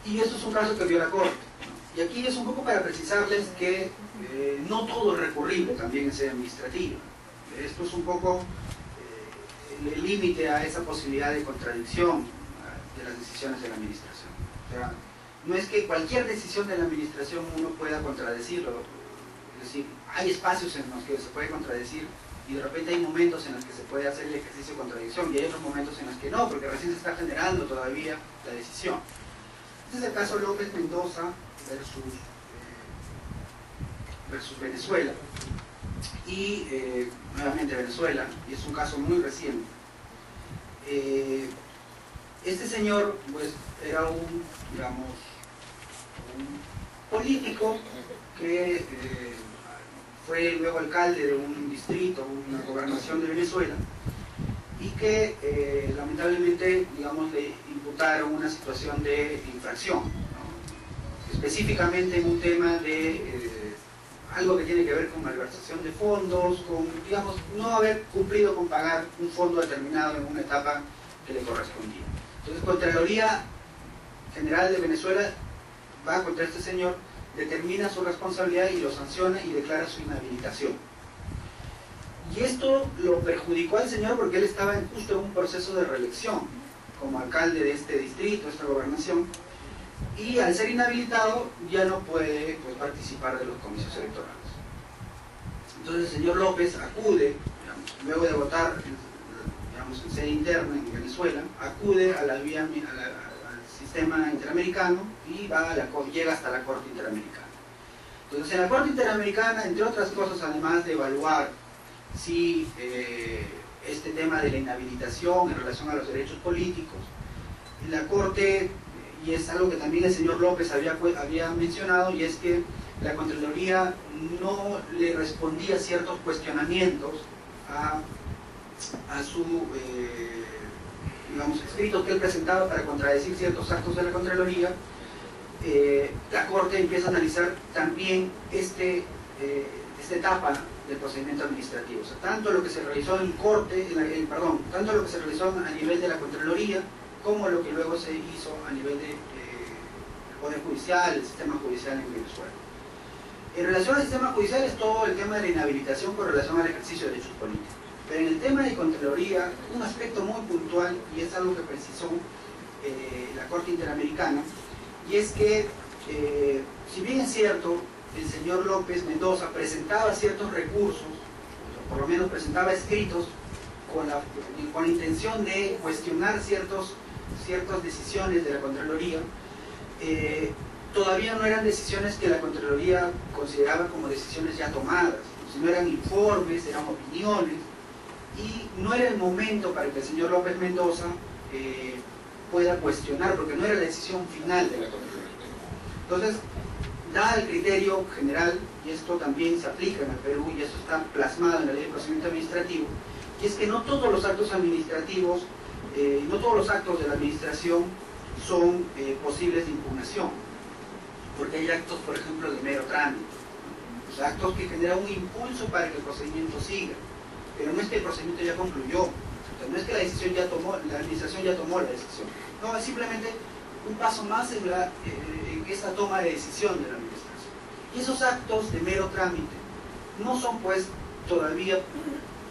Y esto es un caso que vio la Corte. Y aquí es un poco para precisarles que no todo es recurrible también en sede administrativa. Esto es un poco el límite a esa posibilidad de contradicción de las decisiones de la administración. O sea, no es que cualquier decisión de la administración uno pueda contradecirlo. Es decir, hay espacios en los que se puede contradecir y de repente hay momentos en los que se puede hacer el ejercicio de contradicción y hay otros momentos en los que no, porque recién se está generando todavía la decisión. Este es el caso López Mendoza versus Venezuela. Y nuevamente Venezuela, y es un caso muy reciente. Este señor pues era un político que fue luego alcalde de un distrito, una gobernación de Venezuela, y que lamentablemente, digamos, le imputaron una situación de infracción, ¿no? Específicamente en un tema de algo que tiene que ver con malversación de fondos, con, digamos, no haber cumplido con pagar un fondo determinado en una etapa que le correspondía. Entonces, Contraloría General de Venezuela va contra este señor, determina su responsabilidad y lo sanciona y declara su inhabilitación. Y esto lo perjudicó al señor porque él estaba justo en un proceso de reelección como alcalde de este distrito, esta gobernación, y al ser inhabilitado ya no puede pues, participar de los comicios electorales. Entonces el señor López acude, digamos, luego de votar digamos, en sede interna en Venezuela, acude a al sistema interamericano y llega hasta la Corte Interamericana. Entonces en la Corte Interamericana, entre otras cosas, además de evaluar si este tema de la inhabilitación en relación a los derechos políticos, la Corte, y es algo que también el señor López había mencionado, y es que la Contraloría no le respondía ciertos cuestionamientos a su digamos, escrito que él presentaba para contradecir ciertos actos de la Contraloría. La Corte empieza a analizar también esta etapa del procedimiento administrativo, o sea, tanto lo que se realizó en corte, tanto lo que se realizó a nivel de la Contraloría, como lo que luego se hizo a nivel del Poder Judicial, el sistema judicial en Venezuela. En relación al sistema judicial es todo el tema de la inhabilitación con relación al ejercicio de derechos políticos. Pero en el tema de Contraloría, un aspecto muy puntual, y es algo que precisó la Corte Interamericana, y es que, si bien es cierto, el señor López Mendoza presentaba ciertos recursos, o por lo menos presentaba escritos, con la intención de cuestionar ciertas decisiones de la Contraloría, todavía no eran decisiones que la Contraloría consideraba como decisiones ya tomadas, sino eran informes, eran opiniones, y no era el momento para que el señor López Mendoza pueda cuestionar, porque no era la decisión final de la Contraloría. Entonces, da el criterio general, y esto también se aplica en el Perú, y esto está plasmado en la Ley de Procedimiento Administrativo, y es que no todos los actos administrativos, no todos los actos de la administración son posibles de impugnación, porque hay actos, por ejemplo, de mero trámite. Los actos, actos que generan un impulso para que el procedimiento siga, pero no es que el procedimiento ya concluyó, o sea, no es que la administración ya tomó la decisión, no, es simplemente un paso más en esta toma de decisión de la administración. Y esos actos de mero trámite no son pues todavía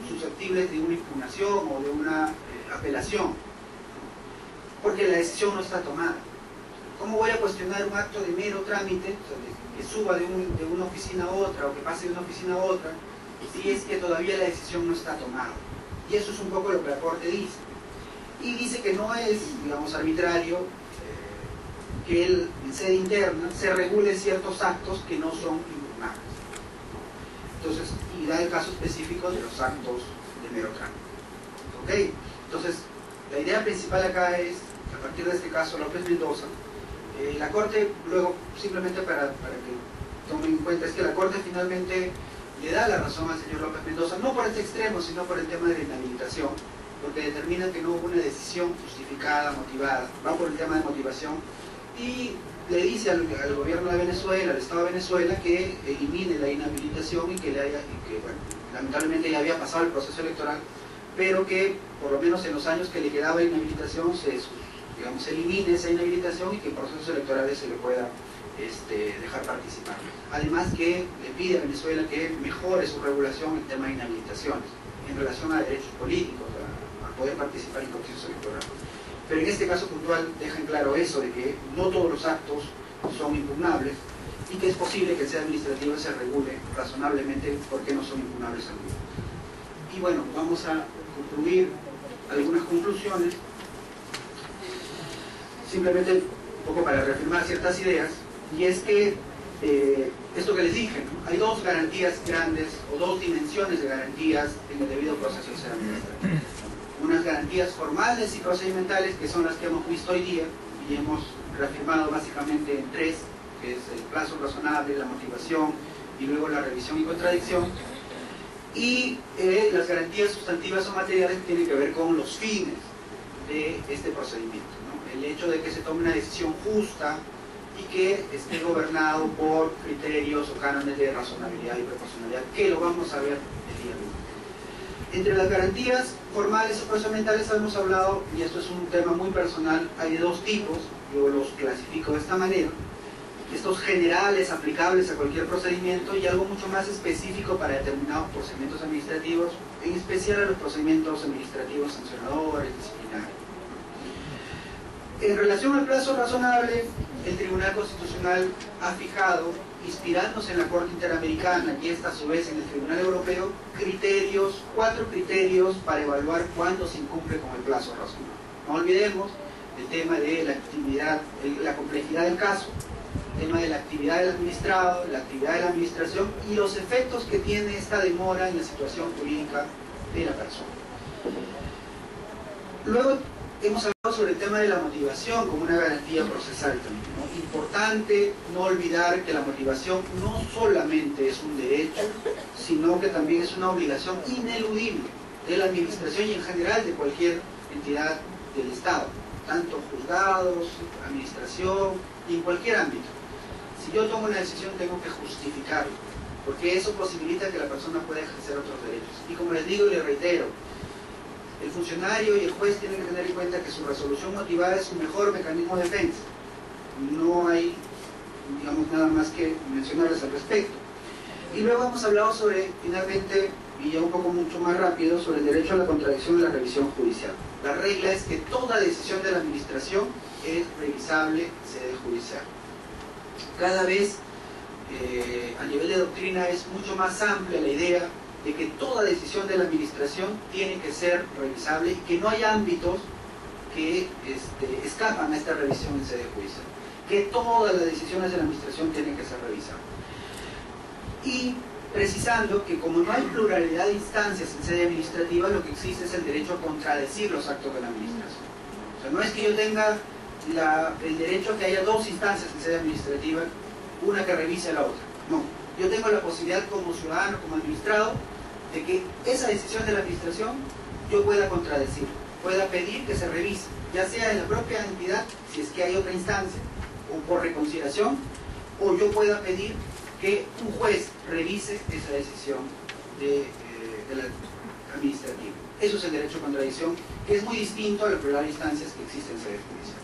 susceptibles de una impugnación o de una apelación, porque la decisión no está tomada. ¿Cómo voy a cuestionar un acto de mero trámite, o sea, que suba de una oficina a otra o que pase de una oficina a otra, si es que todavía la decisión no está tomada? Y eso es un poco lo que la Corte dice. Y dice que no es, digamos, arbitrario que en sede interna se regule ciertos actos que no son impugnables. Entonces, y da el caso específico de los actos de mero trámite. ¿Ok? Entonces, la idea principal acá es, a partir de este caso López Mendoza, la Corte, luego, simplemente para que tomen en cuenta, es que la Corte finalmente le da la razón al señor López Mendoza, no por este extremo, sino por el tema de la inhabilitación, porque determina que no hubo una decisión justificada, motivada, va por el tema de motivación, y le dice al gobierno de Venezuela, al Estado de Venezuela, que elimine la inhabilitación y que bueno, lamentablemente ya había pasado el proceso electoral, pero que por lo menos en los años que le quedaba inhabilitación se elimine esa inhabilitación y que en procesos electorales se le pueda dejar participar. Además que le pide a Venezuela que mejore su regulación en tema de inhabilitaciones en relación a derechos políticos, a poder participar en procesos electorales. Pero en este caso puntual deja en claro eso, de que no todos los actos son impugnables y que es posible que el sea administrativo se regule razonablemente porque no son impugnables algunos. Y bueno, vamos a concluir algunas conclusiones, simplemente un poco para reafirmar ciertas ideas, y es que esto que les dije, ¿no? Hay dos garantías grandes o dos dimensiones de garantías en el debido proceso de ser administrativo. Unas garantías formales y procedimentales, que son las que hemos visto hoy día y hemos reafirmado básicamente en tres, que es el plazo razonable, la motivación y luego la revisión y contradicción. Y las garantías sustantivas o materiales que tienen que ver con los fines de este procedimiento, ¿no? El hecho de que se tome una decisión justa y que esté gobernado por criterios o cánones de razonabilidad y proporcionalidad, que lo vamos a ver el día de hoy. Entre las garantías formales o procedimentales hemos hablado, y esto es un tema muy personal, hay de dos tipos, yo los clasifico de esta manera: estos generales aplicables a cualquier procedimiento y algo mucho más específico para determinados procedimientos administrativos, en especial a los procedimientos administrativos sancionadores, disciplinarios. En relación al plazo razonable, el Tribunal Constitucional ha fijado, inspirándose en la Corte Interamericana y esta a su vez en el Tribunal Europeo, cuatro criterios para evaluar cuándo se incumple con el plazo razonable. No olvidemos el tema de la actividad, la complejidad del caso, el tema de la actividad del administrado, la actividad de la administración y los efectos que tiene esta demora en la situación jurídica de la persona. Luego hemos hablado sobre el tema de la motivación como una garantía procesal también, ¿no? Importante no olvidar que la motivación no solamente es un derecho, sino que también es una obligación ineludible de la administración y en general de cualquier entidad del Estado, tanto juzgados, administración y en cualquier ámbito. Si yo tomo una decisión tengo que justificarlo, porque eso posibilita que la persona pueda ejercer otros derechos. Y como les digo y les reitero, el funcionario y el juez tienen que tener en cuenta que su resolución motivada es su mejor mecanismo de defensa. No hay, digamos, nada más que mencionarles al respecto. Y luego hemos hablado sobre, finalmente, y ya un poco mucho más rápido, sobre el derecho a la contradicción y la revisión judicial. La regla es que toda decisión de la administración es revisable en sede judicial. Cada vez, a nivel de doctrina, es mucho más amplia la idea de que toda decisión de la administración tiene que ser revisable y que no hay ámbitos que escapan a esta revisión en sede judicial, que todas las decisiones de la administración tienen que ser revisables. Y precisando que como no hay pluralidad de instancias en sede administrativa, lo que existe es el derecho a contradecir los actos de la administración. O sea, no es que yo tenga el derecho a que haya dos instancias en sede administrativa, una que revise a la otra. No, yo tengo la posibilidad como ciudadano, como administrado, de que esa decisión de la administración yo pueda contradecir, pueda pedir que se revise, ya sea en la propia entidad, si es que hay otra instancia, o por reconsideración, o yo pueda pedir que un juez revise esa decisión del administrativo. Eso es el derecho de contradicción, que es muy distinto a las primeras instancias que existen en sede judicial.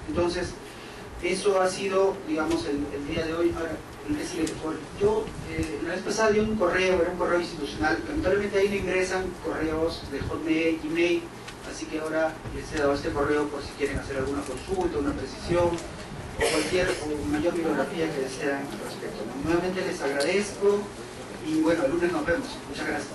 Entonces, eso ha sido, digamos, el día de hoy. Ahora, yo la vez pasada di un correo, era un correo institucional, lamentablemente ahí no ingresan correos de Hotmail, Gmail, así que ahora les he dado este correo por si quieren hacer alguna consulta, una precisión, o cualquier mayor bibliografía que desean al respecto. Nuevamente les agradezco y bueno, el lunes nos vemos. Muchas gracias.